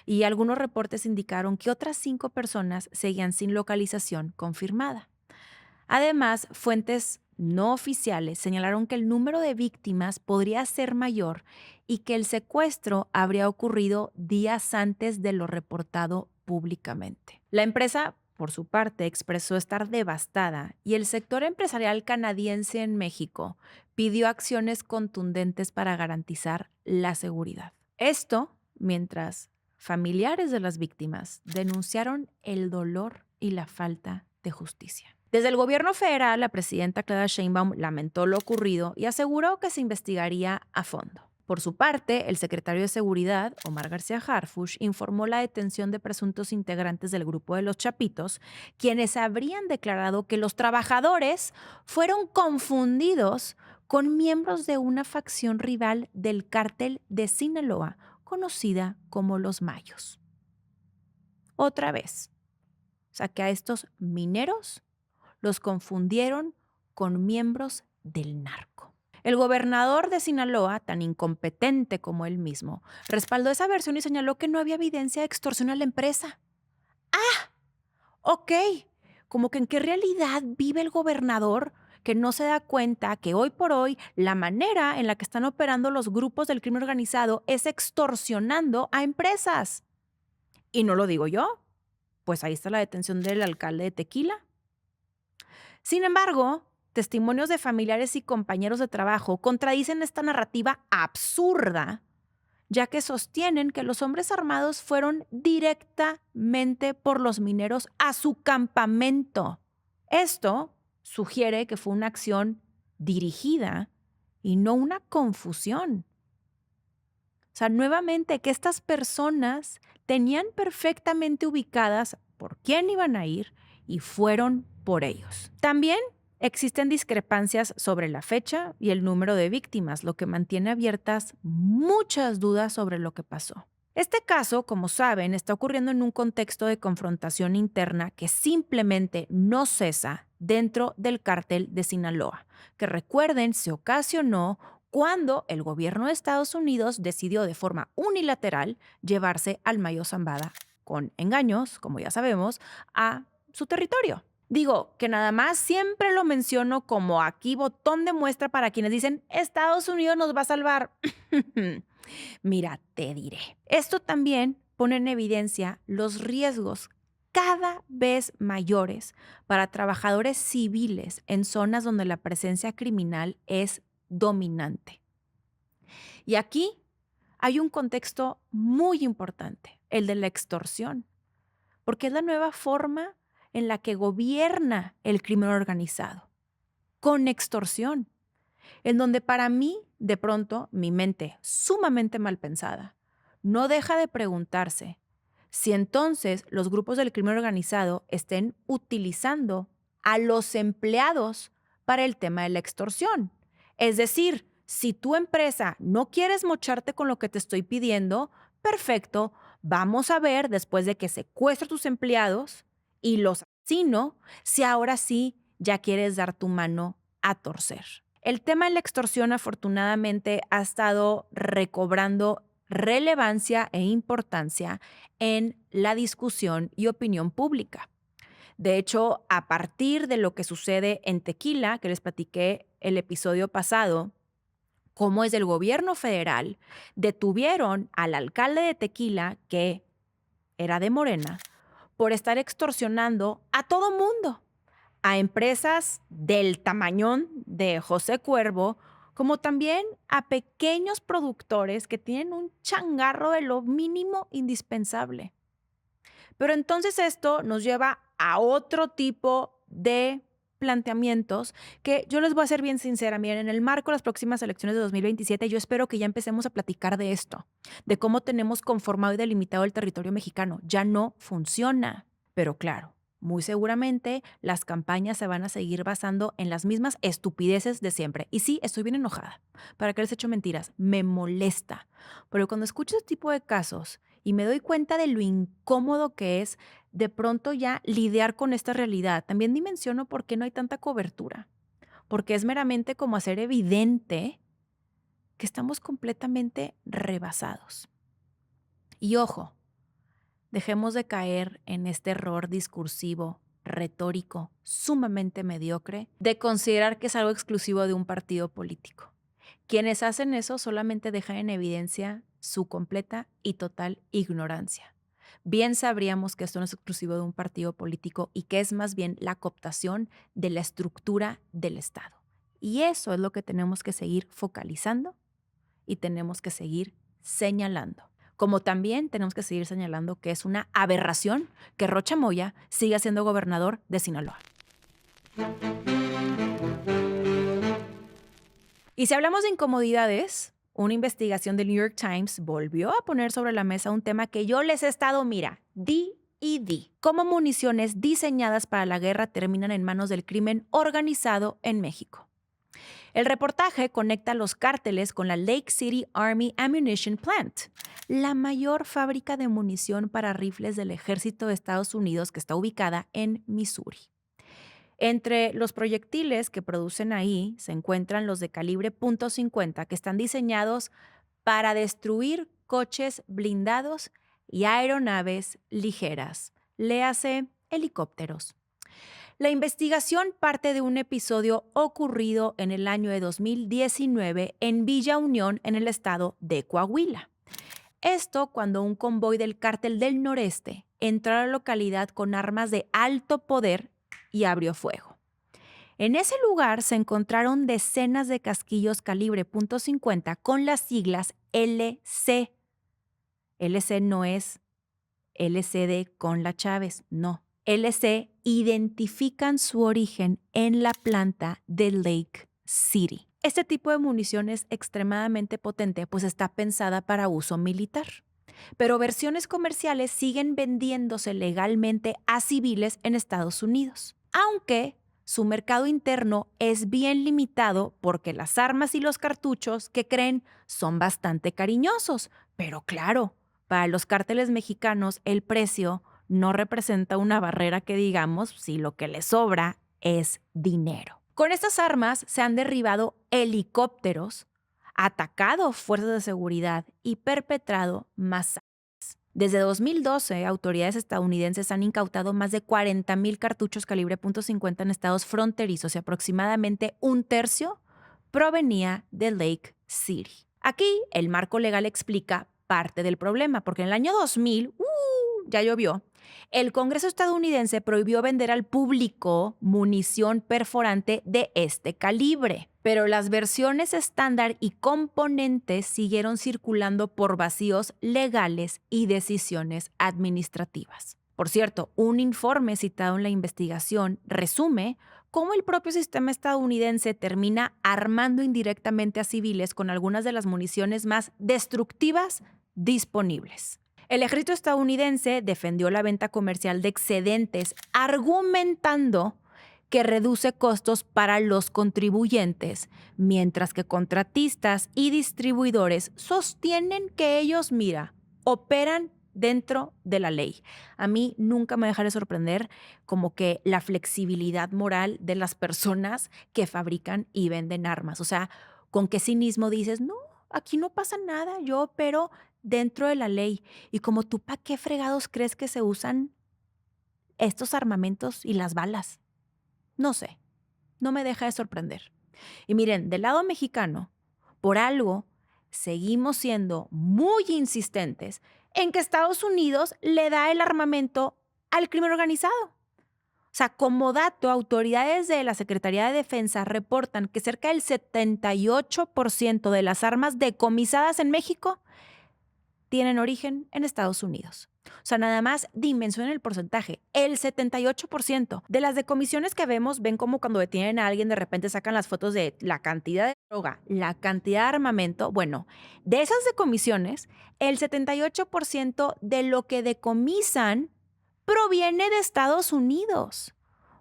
A: y algunos reportes indicaron que otras 5 personas seguían sin localización confirmada. Además, fuentes no oficiales señalaron que el número de víctimas podría ser mayor y que el secuestro habría ocurrido días antes de lo reportado públicamente. La empresa, por su parte, expresó estar devastada y el sector empresarial canadiense en México pidió acciones contundentes para garantizar la seguridad. Esto mientras familiares de las víctimas denunciaron el dolor y la falta de justicia. Desde el gobierno federal, la presidenta Claudia Sheinbaum lamentó lo ocurrido y aseguró que se investigaría a fondo. Por su parte, el secretario de Seguridad, Omar García Harfuch, informó la detención de presuntos integrantes del grupo de los Chapitos, quienes habrían declarado que los trabajadores fueron confundidos con miembros de una facción rival del cártel de Sinaloa, conocida como los Mayos. Otra vez, o sea que a estos mineros los confundieron con miembros del narco. El gobernador de Sinaloa, tan incompetente como él mismo, respaldó esa versión y señaló que no había evidencia de extorsión a la empresa. ¡Ah! Ok. Como que en qué realidad vive el gobernador que no se da cuenta que hoy por hoy la manera en la que están operando los grupos del crimen organizado es extorsionando a empresas. Y no lo digo yo, pues ahí está la detención del alcalde de Tequila. Sin embargo, testimonios de familiares y compañeros de trabajo contradicen esta narrativa absurda, ya que sostienen que los hombres armados fueron directamente por los mineros a su campamento. Esto sugiere que fue una acción dirigida y no una confusión. O sea, nuevamente, que estas personas tenían perfectamente ubicadas por quién iban a ir y fueron por ellos. También existen discrepancias sobre la fecha y el número de víctimas, lo que mantiene abiertas muchas dudas sobre lo que pasó. Este caso, como saben, está ocurriendo en un contexto de confrontación interna que simplemente no cesa dentro del cártel de Sinaloa, que recuerden se ocasionó cuando el gobierno de Estados Unidos decidió de forma unilateral llevarse al Mayo Zambada con engaños, como ya sabemos, a su territorio. Digo que nada más siempre lo menciono como aquí botón de muestra para quienes dicen Estados Unidos nos va a salvar. Mira, te diré. Esto también pone en evidencia los riesgos cada vez mayores para trabajadores civiles en zonas donde la presencia criminal es dominante. Y aquí hay un contexto muy importante, el de la extorsión, porque es la nueva forma en la que gobierna el crimen organizado, con extorsión, en donde para mí, de pronto, mi mente, sumamente mal pensada, no deja de preguntarse si entonces los grupos del crimen organizado estén utilizando a los empleados para el tema de la extorsión. Es decir, si tu empresa no quieres mocharte con lo que te estoy pidiendo, perfecto, vamos a ver después de que secuestro a tus empleados y los asesino, si ahora sí ya quieres dar tu mano a torcer. El tema de la extorsión afortunadamente ha estado recobrando relevancia e importancia en la discusión y opinión pública. De hecho, a partir de lo que sucede en Tequila, que les platiqué el episodio pasado, cómo es del gobierno federal, detuvieron al alcalde de Tequila, que era de Morena, por estar extorsionando a todo mundo, a empresas del tamañón de José Cuervo, como también a pequeños productores que tienen un changarro de lo mínimo indispensable. Pero entonces esto nos lleva a otro tipo de planteamientos que yo les voy a ser bien sincera. Miren, en el marco de las próximas elecciones de 2027, yo espero que ya empecemos a platicar de esto, de cómo tenemos conformado y delimitado el territorio mexicano. Ya no funciona. Pero claro, muy seguramente las campañas se van a seguir basando en las mismas estupideces de siempre. Y sí, estoy bien enojada. ¿Para qué les echo mentiras? Me molesta. Pero cuando escucho este tipo de casos y me doy cuenta de lo incómodo que es de pronto ya lidiar con esta realidad, también dimensiono por qué no hay tanta cobertura. Porque es meramente como hacer evidente que estamos completamente rebasados. Y ojo, dejemos de caer en este error discursivo, retórico, sumamente mediocre, de considerar que es algo exclusivo de un partido político. Quienes hacen eso solamente dejan en evidencia su completa y total ignorancia. Bien sabríamos que esto no es exclusivo de un partido político y que es más bien la cooptación de la estructura del Estado. Y eso es lo que tenemos que seguir focalizando y tenemos que seguir señalando. Como también tenemos que seguir señalando que es una aberración que Rocha Moya siga siendo gobernador de Sinaloa. Y si hablamos de incomodidades, una investigación del New York Times volvió a poner sobre la mesa un tema que yo les he estado, di y di. Cómo municiones diseñadas para la guerra terminan en manos del crimen organizado en México. El reportaje conecta los cárteles con la Lake City Army Ammunition Plant, la mayor fábrica de munición para rifles del ejército de Estados Unidos que está ubicada en Missouri. Entre los proyectiles que producen ahí se encuentran los de calibre .50 que están diseñados para destruir coches blindados y aeronaves ligeras, léase helicópteros. La investigación parte de un episodio ocurrido en el año de 2019 en Villa Unión, en el estado de Coahuila. Esto cuando un convoy del Cártel del Noreste entró a la localidad con armas de alto poder y abrió fuego. En ese lugar se encontraron decenas de casquillos calibre .50 con las siglas LC, LC no es LCD con la Chávez, no. LC identifican su origen en la planta de Lake City. Este tipo de munición es extremadamente potente, pues está pensada para uso militar. Pero versiones comerciales siguen vendiéndose legalmente a civiles en Estados Unidos, aunque su mercado interno es bien limitado porque las armas y los cartuchos que creen son bastante cariñosos. Pero claro, para los cárteles mexicanos el precio no representa una barrera que digamos si lo que les sobra es dinero. Con estas armas se han derribado helicópteros, atacado fuerzas de seguridad y perpetrado masacres. Desde 2012, autoridades estadounidenses han incautado más de 40,000 cartuchos calibre .50 en estados fronterizos y aproximadamente un tercio provenía de Lake City. Aquí el marco legal explica parte del problema, porque en el año 2000, ya llovió, el Congreso estadounidense prohibió vender al público munición perforante de este calibre, pero las versiones estándar y componentes siguieron circulando por vacíos legales y decisiones administrativas. Por cierto, un informe citado en la investigación resume cómo el propio sistema estadounidense termina armando indirectamente a civiles con algunas de las municiones más destructivas disponibles. El ejército estadounidense defendió la venta comercial de excedentes, argumentando que reduce costos para los contribuyentes, mientras que contratistas y distribuidores sostienen que ellos, operan dentro de la ley. A mí nunca me dejaré sorprender como que la flexibilidad moral de las personas que fabrican y venden armas. O sea, con qué cinismo dices, no, aquí no pasa nada, yo opero dentro de la ley. Y como tú, ¿para qué fregados crees que se usan estos armamentos y las balas? No sé, no me deja de sorprender. Y miren, del lado mexicano, por algo, seguimos siendo muy insistentes en que Estados Unidos le da el armamento al crimen organizado. O sea, como dato, autoridades de la Secretaría de Defensa reportan que cerca del 78% de las armas decomisadas en México tienen origen en Estados Unidos. O sea, nada más dimensionen el porcentaje. El 78% de las decomisiones que vemos, ven como cuando detienen a alguien, de repente sacan las fotos de la cantidad de droga, la cantidad de armamento. Bueno, de esas decomisiones, el 78% de lo que decomisan proviene de Estados Unidos.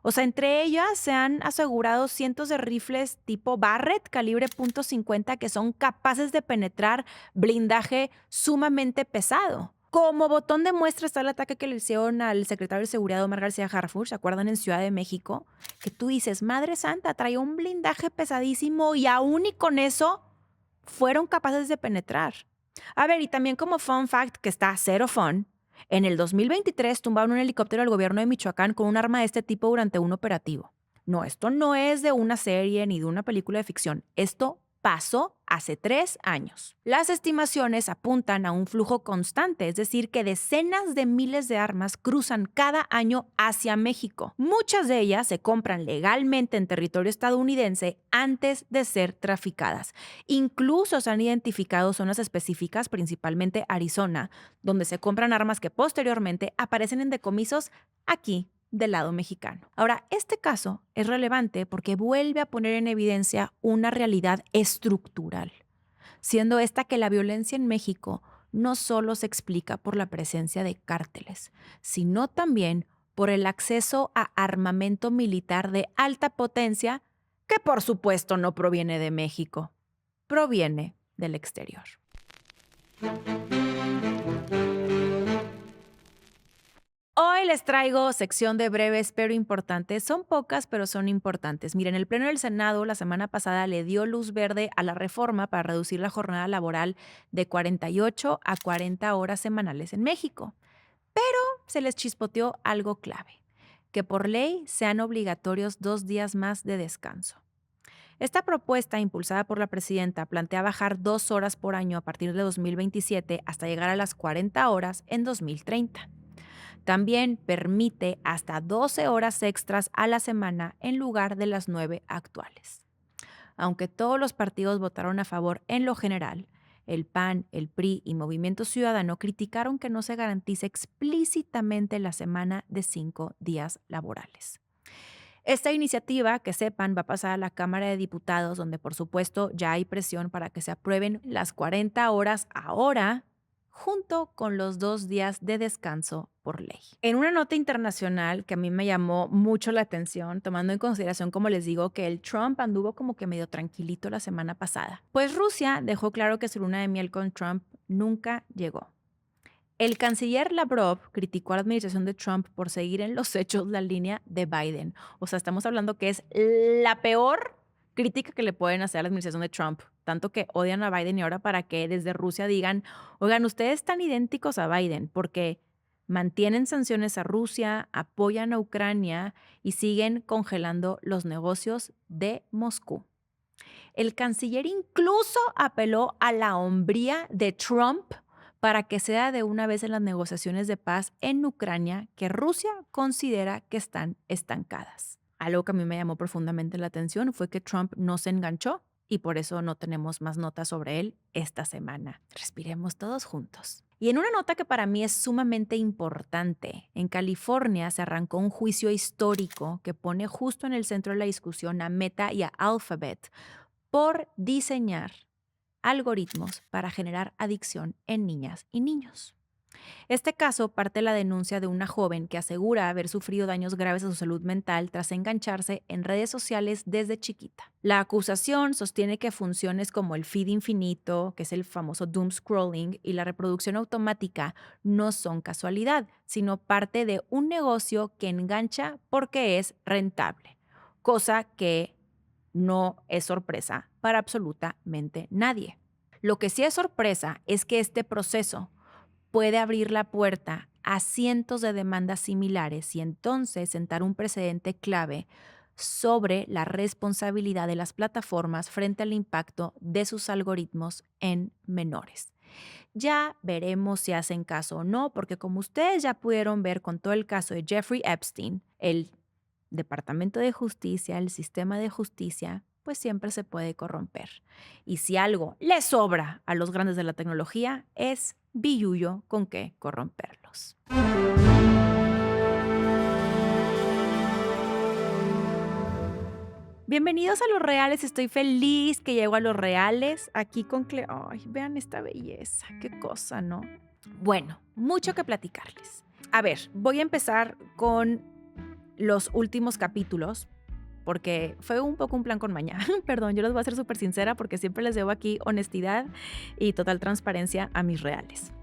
A: O sea, entre ellas se han asegurado cientos de rifles tipo Barrett, calibre .50, que son capaces de penetrar blindaje sumamente pesado. Como botón de muestra está el ataque que le hicieron al secretario de Seguridad Omar García Harfuch, ¿se acuerdan? En Ciudad de México, que tú dices, madre santa, traía un blindaje pesadísimo y aún y con eso fueron capaces de penetrar. A ver, y también como fun fact, que está cero fun, en el 2023 tumbaron un helicóptero al gobierno de Michoacán con un arma de este tipo durante un operativo. No, esto no es de una serie ni de una película de ficción. Esto pasó hace 3 años. Las estimaciones apuntan a un flujo constante, es decir, que decenas de miles de armas cruzan cada año hacia México. Muchas de ellas se compran legalmente en territorio estadounidense antes de ser traficadas. Incluso se han identificado zonas específicas, principalmente Arizona, donde se compran armas que posteriormente aparecen en decomisos aquí del lado mexicano. Ahora, este caso es relevante porque vuelve a poner en evidencia una realidad estructural, siendo esta que la violencia en México no solo se explica por la presencia de cárteles, sino también por el acceso a armamento militar de alta potencia que por supuesto no proviene de México, proviene del exterior. Hoy les traigo sección de breves pero importantes. Son pocas, pero son importantes. Miren, el Pleno del Senado la semana pasada le dio luz verde a la reforma para reducir la jornada laboral de 48 a 40 horas semanales en México. Pero se les chispoteó algo clave, que por ley sean obligatorios 2 días más de descanso. Esta propuesta, impulsada por la presidenta, plantea bajar 2 horas por año a partir de 2027 hasta llegar a las 40 horas en 2030. También permite hasta 12 horas extras a la semana en lugar de las 9 actuales. Aunque todos los partidos votaron a favor en lo general, el PAN, el PRI y Movimiento Ciudadano criticaron que no se garantice explícitamente la semana de 5 días laborales. Esta iniciativa, que sepan, va a pasar a la Cámara de Diputados, donde por supuesto ya hay presión para que se aprueben las 40 horas ahora, junto con los 2 días de descanso por ley. En una nota internacional que a mí me llamó mucho la atención, tomando en consideración, como les digo, que el Trump anduvo como que medio tranquilito la semana pasada, pues Rusia dejó claro que su luna de miel con Trump nunca llegó. El canciller Lavrov criticó a la administración de Trump por seguir en los hechos la línea de Biden. O sea, estamos hablando que es la peor crítica que le pueden hacer a la administración de Trump. Tanto que odian a Biden y ahora para que desde Rusia digan, oigan, ustedes están idénticos a Biden porque mantienen sanciones a Rusia, apoyan a Ucrania y siguen congelando los negocios de Moscú. El canciller incluso apeló a la hombría de Trump para que sea de una vez en las negociaciones de paz en Ucrania que Rusia considera que están estancadas. Algo que a mí me llamó profundamente la atención fue que Trump no se enganchó y por eso no tenemos más notas sobre él esta semana. Respiremos todos juntos. Y en una nota que para mí es sumamente importante, en California se arrancó un juicio histórico que pone justo en el centro de la discusión a Meta y a Alphabet por diseñar algoritmos para generar adicción en niñas y niños. Este caso parte de la denuncia de una joven que asegura haber sufrido daños graves a su salud mental tras engancharse en redes sociales desde chiquita. La acusación sostiene que funciones como el feed infinito, que es el famoso doom scrolling, y la reproducción automática no son casualidad, sino parte de un negocio que engancha porque es rentable, cosa que no es sorpresa para absolutamente nadie. Lo que sí es sorpresa es que este proceso puede abrir la puerta a cientos de demandas similares y entonces sentar un precedente clave sobre la responsabilidad de las plataformas frente al impacto de sus algoritmos en menores. Ya veremos si hacen caso o no, porque como ustedes ya pudieron ver con todo el caso de Jeffrey Epstein, el Departamento de Justicia, el sistema de justicia, pues siempre se puede corromper. Y si algo le sobra a los grandes de la tecnología, es billullo con qué corromperlos. Bienvenidos a Los Reales, estoy feliz que llego a Los Reales, aquí con Ay, vean esta belleza, qué cosa, ¿no? Bueno, mucho que platicarles. A ver, voy a empezar con los últimos capítulos, porque fue un poco un plan con maña. Perdón, yo les voy a ser súper sincera porque siempre les debo aquí honestidad y total transparencia a mis reales.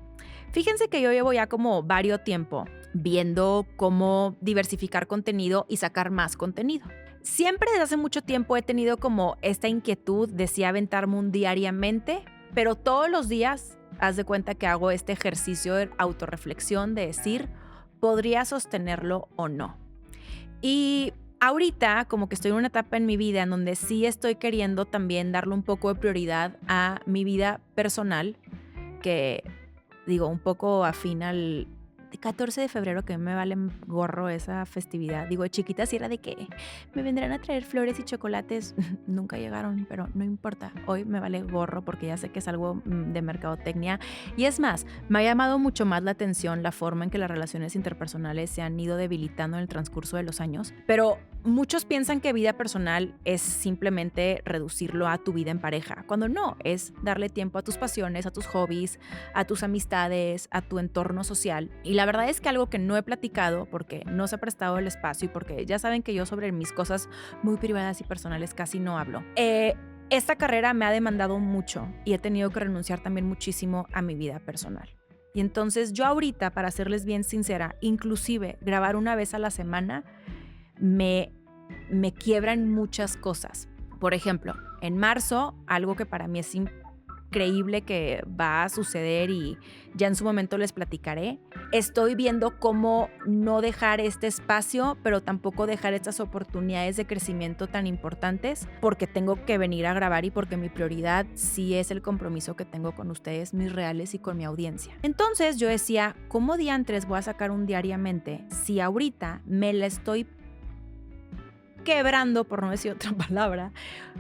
A: Fíjense que yo llevo ya como varios tiempo viendo cómo diversificar contenido y sacar más contenido. Siempre desde hace mucho tiempo he tenido como esta inquietud de sí aventarme un diariamente, pero todos los días haz de cuenta que hago este ejercicio de autorreflexión de decir, ¿podría sostenerlo o no? Y ahorita como que estoy en una etapa en mi vida en donde sí estoy queriendo también darle un poco de prioridad a mi vida personal, que digo, un poco afín al 14 de febrero, que me vale gorro esa festividad. Digo, de chiquita sí era de que me vendrán a traer flores y chocolates. Nunca llegaron, pero no importa. Hoy me vale gorro porque ya sé que es algo de mercadotecnia. Y es más, me ha llamado mucho más la atención la forma en que las relaciones interpersonales se han ido debilitando en el transcurso de los años. Pero muchos piensan que vida personal es simplemente reducirlo a tu vida en pareja, cuando no, es darle tiempo a tus pasiones, a tus hobbies, a tus amistades, a tu entorno social. Y la verdad es que algo que no he platicado porque no se ha prestado el espacio y porque ya saben que yo sobre mis cosas muy privadas y personales casi no hablo. Esta carrera me ha demandado mucho y he tenido que renunciar también muchísimo a mi vida personal. Y entonces yo ahorita, para serles bien sincera, inclusive grabar una vez a la semana me quiebran muchas cosas. Por ejemplo, en marzo, algo que para mí es increíble que va a suceder y ya en su momento les platicaré, estoy viendo cómo no dejar este espacio, pero tampoco dejar estas oportunidades de crecimiento tan importantes, porque tengo que venir a grabar y porque mi prioridad sí es el compromiso que tengo con ustedes, mis reales y con mi audiencia. Entonces yo decía, ¿cómo diantres voy a sacar un diariamente si ahorita me la estoy quebrando, por no decir otra palabra,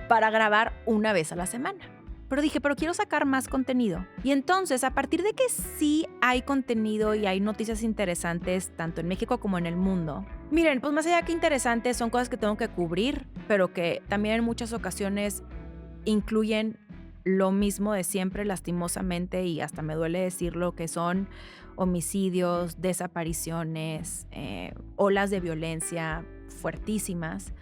A: para grabar una vez a la semana? Pero dije, pero quiero sacar más contenido. Y entonces, a partir de que sí hay contenido y hay noticias interesantes, tanto en México como en el mundo, miren, pues más allá que interesantes, son cosas que tengo que cubrir, pero que también en muchas ocasiones incluyen lo mismo de siempre, lastimosamente, y hasta me duele decirlo, que son homicidios, desapariciones, olas de violencia fuertísimas.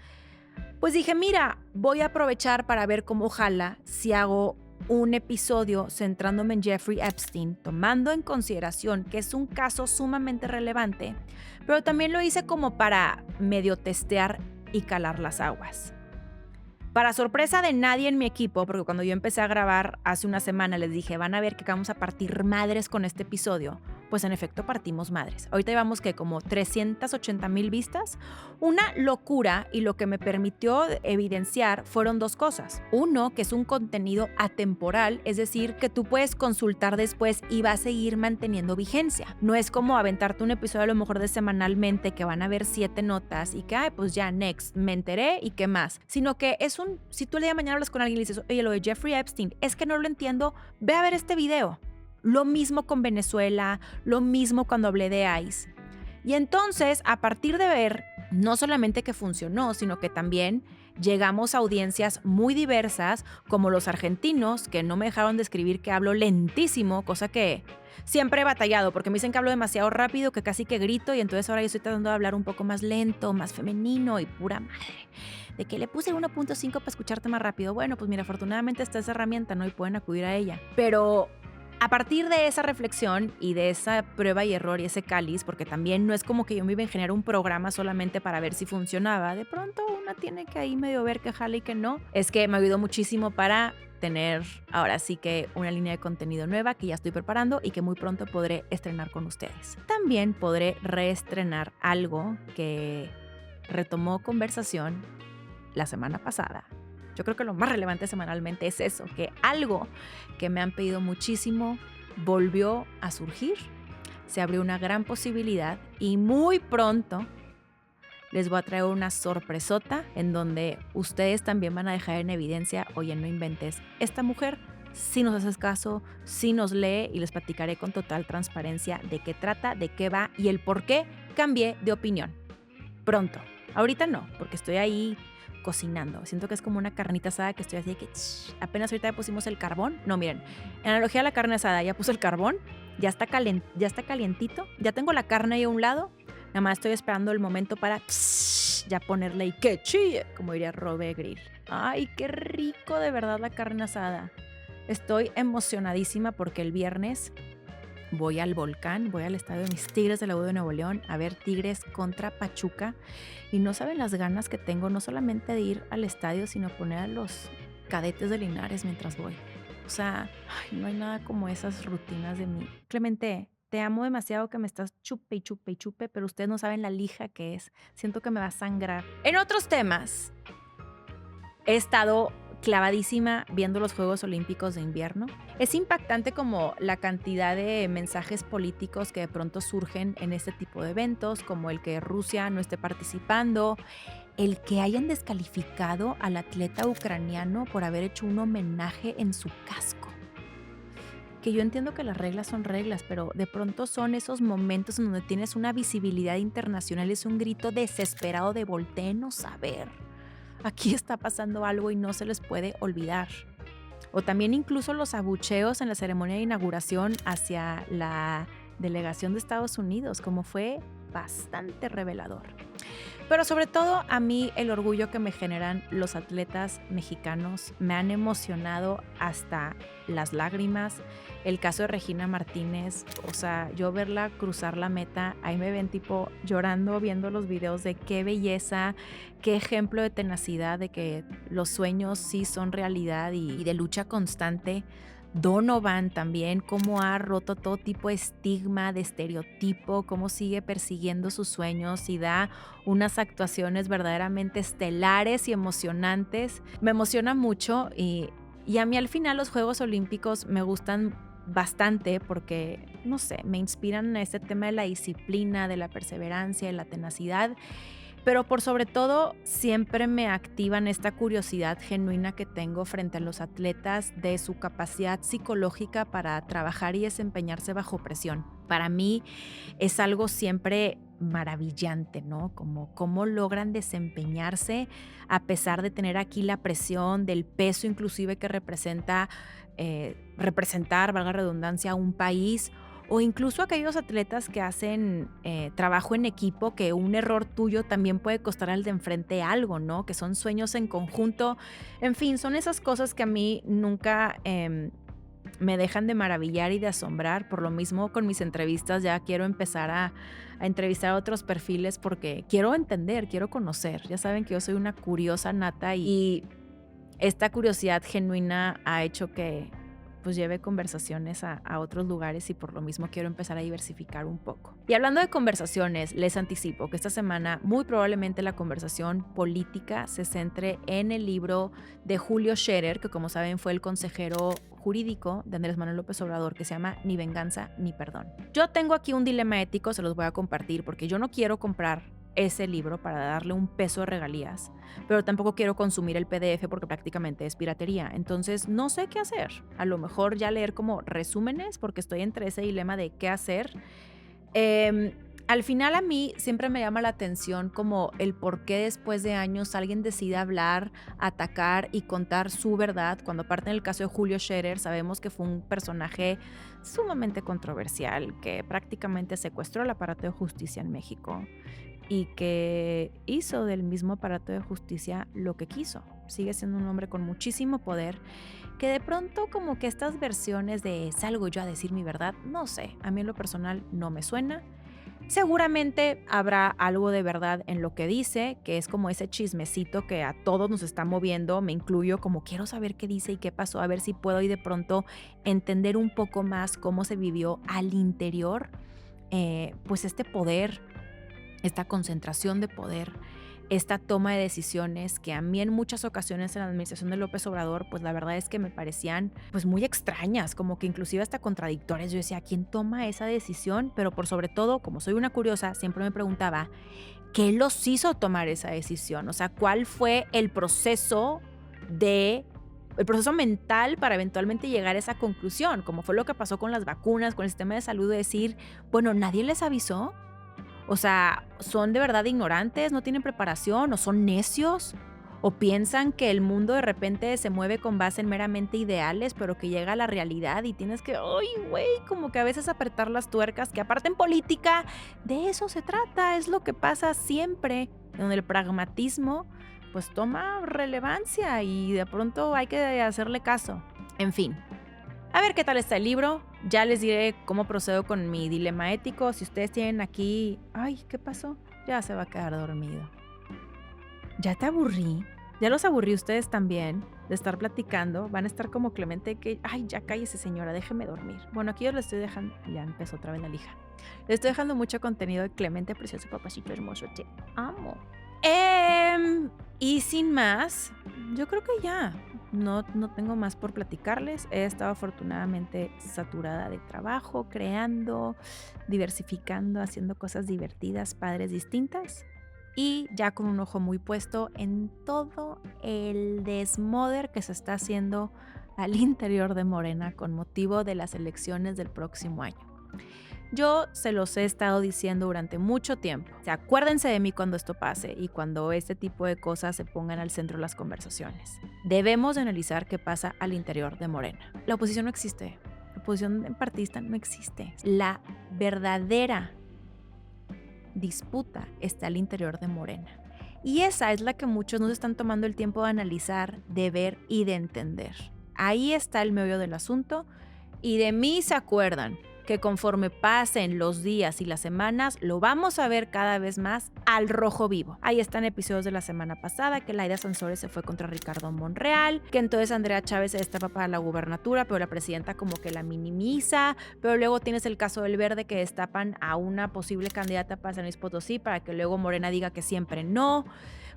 A: Pues dije, mira, voy a aprovechar para ver cómo jala si hago un episodio centrándome en Jeffrey Epstein, tomando en consideración que es un caso sumamente relevante, pero también lo hice como para medio testear y calar las aguas. Para sorpresa de nadie en mi equipo, porque cuando yo empecé a grabar hace una semana les dije, van a ver que vamos a partir madres con este episodio. Pues en efecto partimos madres. Ahorita llevamos que como 380,000 vistas. Una locura, y lo que me permitió evidenciar fueron dos cosas. Uno, que es un contenido atemporal, es decir, que tú puedes consultar después y va a seguir manteniendo vigencia. No es como aventarte un episodio a lo mejor de semanalmente que van a ver 7 notas y que, pues ya, next, me enteré y qué más. Sino que es si tú el día de mañana hablas con alguien y le dices, oye, lo de Jeffrey Epstein, es que no lo entiendo, ve a ver este video. Lo mismo con Venezuela, lo mismo cuando hablé de ICE. Y entonces, a partir de ver, no solamente que funcionó, sino que también llegamos a audiencias muy diversas, como los argentinos, que no me dejaron de escribir que hablo lentísimo, cosa que siempre he batallado, porque me dicen que hablo demasiado rápido, que casi que grito, y entonces ahora yo estoy tratando de hablar un poco más lento, más femenino, y pura madre. De que le puse 1.5 para escucharte más rápido. Bueno, pues mira, afortunadamente está esa herramienta, ¿no? Y pueden acudir a ella. Pero a partir de esa reflexión y de esa prueba y error y ese cáliz, porque también no es como que yo me iba a ingeniar un programa solamente para ver si funcionaba, de pronto una tiene que ahí medio ver que jala y que no, es que me ayudó muchísimo para tener ahora sí que una línea de contenido nueva que ya estoy preparando y que muy pronto podré estrenar con ustedes. También podré reestrenar algo que retomó conversación la semana pasada. Yo creo que lo más relevante semanalmente es eso, que algo que me han pedido muchísimo volvió a surgir, se abrió una gran posibilidad y muy pronto les voy a traer una sorpresota en donde ustedes también van a dejar en evidencia, oye, no inventes, esta mujer sí nos hace caso, sí nos lee, y les platicaré con total transparencia de qué trata, de qué va y el por qué cambié de opinión. Pronto. Ahorita no, porque estoy ahí cocinando. Siento que es como una carnita asada que estoy así de que apenas ahorita ya pusimos el carbón. No, miren, en analogía a la carne asada, ya puse el carbón, ya está calientito, ya tengo la carne ahí a un lado, nada más estoy esperando el momento para ya ponerle y que chille, como diría Robe Grill. Ay, qué rico de verdad la carne asada. Estoy emocionadísima porque el viernes voy al Volcán, voy al estadio de mis Tigres de la U de Nuevo León a ver Tigres contra Pachuca, y no saben las ganas que tengo no solamente de ir al estadio, sino poner a los cadetes de Linares mientras voy. O sea, no hay nada como esas rutinas de mí. Clemente, te amo demasiado que me estás chupe y chupe y chupe, pero ustedes no saben la lija que es. Siento que me va a sangrar. En otros temas, he estado clavadísima viendo los Juegos Olímpicos de invierno. Es impactante como la cantidad de mensajes políticos que de pronto surgen en este tipo de eventos, como el que Rusia no esté participando, el que hayan descalificado al atleta ucraniano por haber hecho un homenaje en su casco. Que yo entiendo que las reglas son reglas, pero de pronto son esos momentos en donde tienes una visibilidad internacional, es un grito desesperado de voltéenos a ver. Aquí está pasando algo y no se les puede olvidar. O también incluso los abucheos en la ceremonia de inauguración hacia la delegación de Estados Unidos, como fue bastante revelador. Pero sobre todo a mí el orgullo que me generan los atletas mexicanos me han emocionado hasta las lágrimas. El caso de Regina Martínez, o sea, yo verla cruzar la meta, ahí me ven tipo llorando viendo los videos de qué belleza, qué ejemplo de tenacidad, de que los sueños sí son realidad y de lucha constante. Donovan también, cómo ha roto todo tipo de estigma, de estereotipo, cómo sigue persiguiendo sus sueños y da unas actuaciones verdaderamente estelares y emocionantes. Me emociona mucho y a mí al final los Juegos Olímpicos me gustan bastante porque, no sé, me inspiran en este tema de la disciplina, de la perseverancia, de la tenacidad. Pero por sobre todo, siempre me activan esta curiosidad genuina que tengo frente a los atletas de su capacidad psicológica para trabajar y desempeñarse bajo presión. Para mí es algo siempre maravillante, ¿no? Como cómo logran desempeñarse a pesar de tener aquí la presión del peso inclusive que representa representar, valga la redundancia, a un país o incluso aquellos atletas que hacen trabajo en equipo, que un error tuyo también puede costar al de enfrente algo, ¿no? Que son sueños en conjunto. En fin, son esas cosas que a mí nunca me dejan de maravillar y de asombrar. Por lo mismo, con mis entrevistas ya quiero empezar a entrevistar a otros perfiles porque quiero entender, quiero conocer. Ya saben que yo soy una curiosa nata y esta curiosidad genuina ha hecho que pues lleve conversaciones a otros lugares y por lo mismo quiero empezar a diversificar un poco. Y hablando de conversaciones, les anticipo que esta semana muy probablemente la conversación política se centre en el libro de Julio Scherer, que como saben fue el consejero jurídico de Andrés Manuel López Obrador, que se llama Ni venganza ni perdón. Yo tengo aquí un dilema ético, se los voy a compartir porque yo no quiero comprar ese libro para darle un peso de regalías, pero tampoco quiero consumir el PDF porque prácticamente es piratería. Entonces no sé qué hacer. A lo mejor ya leer como resúmenes porque estoy entre ese dilema de qué hacer. Al final a mí siempre me llama la atención como el por qué después de años alguien decide hablar, atacar y contar su verdad. Cuando aparte en el caso de Julio Scherer sabemos que fue un personaje sumamente controversial que prácticamente secuestró el aparato de justicia en México y que hizo del mismo aparato de justicia lo que quiso. Sigue siendo un hombre con muchísimo poder, que de pronto como que estas versiones de salgo yo a decir mi verdad, no sé, a mí en lo personal no me suena. Seguramente habrá algo de verdad en lo que dice, que es como ese chismecito que a todos nos está moviendo, me incluyo, como quiero saber qué dice y qué pasó, a ver si puedo y de pronto entender un poco más cómo se vivió al interior, pues este poder, esta concentración de poder, esta toma de decisiones que a mí en muchas ocasiones en la administración de López Obrador, pues la verdad es que me parecían pues muy extrañas, como que inclusive hasta contradictorias. Yo decía, ¿quién toma esa decisión? Pero por sobre todo, como soy una curiosa, siempre me preguntaba, ¿qué los hizo tomar esa decisión? O sea, ¿cuál fue el proceso mental para eventualmente llegar a esa conclusión? Como fue lo que pasó con las vacunas, con el sistema de salud, de decir, bueno, nadie les avisó. O sea, ¿son de verdad ignorantes? ¿No tienen preparación? ¿O son necios? ¿O piensan que el mundo de repente se mueve con base en meramente ideales, pero que llega a la realidad y tienes que, ¡ay, güey! Como que a veces apretar las tuercas, que aparte en política de eso se trata, es lo que pasa siempre, donde el pragmatismo pues toma relevancia y de pronto hay que hacerle caso. En fin. A ver qué tal está el libro. Ya les diré cómo procedo con mi dilema ético. Si ustedes tienen aquí... Ay, ¿qué pasó? Ya se va a quedar dormido. ¿Ya te aburrí? ¿Ya los aburrí ustedes también de estar platicando? Van a estar como Clemente que... Ay, ya cállese señora, déjeme dormir. Bueno, aquí yo les estoy dejando... Ya empezó otra vez la lija. Les estoy dejando mucho contenido de Clemente, precioso papacito hermoso. Te amo. Y sin más, yo creo que ya no tengo más por platicarles. He estado afortunadamente saturada de trabajo, creando, diversificando, haciendo cosas divertidas, padres, distintas. Y ya con un ojo muy puesto en todo el desmoder que se está haciendo al interior de Morena con motivo de las elecciones del próximo año. Yo se los he estado diciendo durante mucho tiempo. O sea, acuérdense de mí cuando esto pase y cuando este tipo de cosas se pongan al centro de las conversaciones. Debemos de analizar qué pasa al interior de Morena. La oposición no existe. La oposición partidista no existe. La verdadera disputa está al interior de Morena. Y esa es la que muchos no se están tomando el tiempo de analizar, de ver y de entender. Ahí está el meollo del asunto y de mí se acuerdan que conforme pasen los días y las semanas, lo vamos a ver cada vez más al rojo vivo. Ahí están episodios de la semana pasada, que Laida Sansores se fue contra Ricardo Monreal, que entonces Andrea Chávez se destapa para la gubernatura, pero la presidenta como que la minimiza, pero luego tienes el caso del Verde que destapan a una posible candidata para San Luis Potosí, para que luego Morena diga que siempre no,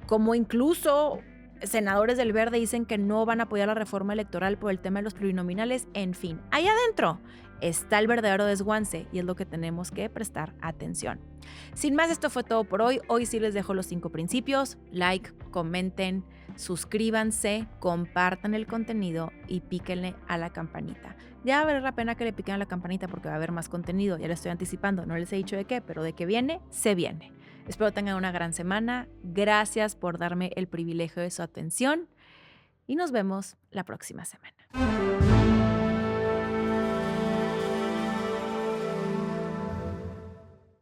A: como incluso... senadores del Verde dicen que no van a apoyar la reforma electoral por el tema de los plurinominales, en fin. Ahí adentro está el verdadero desguance y es lo que tenemos que prestar atención. Sin más, esto fue todo por hoy. Hoy sí les dejo los 5 principios. Like, comenten, suscríbanse, compartan el contenido y píquenle a la campanita. Ya vale la pena que le piquen a la campanita porque va a haber más contenido. Ya les estoy anticipando, no les he dicho de qué, pero de que viene, se viene. Espero tengan una gran semana. Gracias por darme el privilegio de su atención y nos vemos la próxima semana.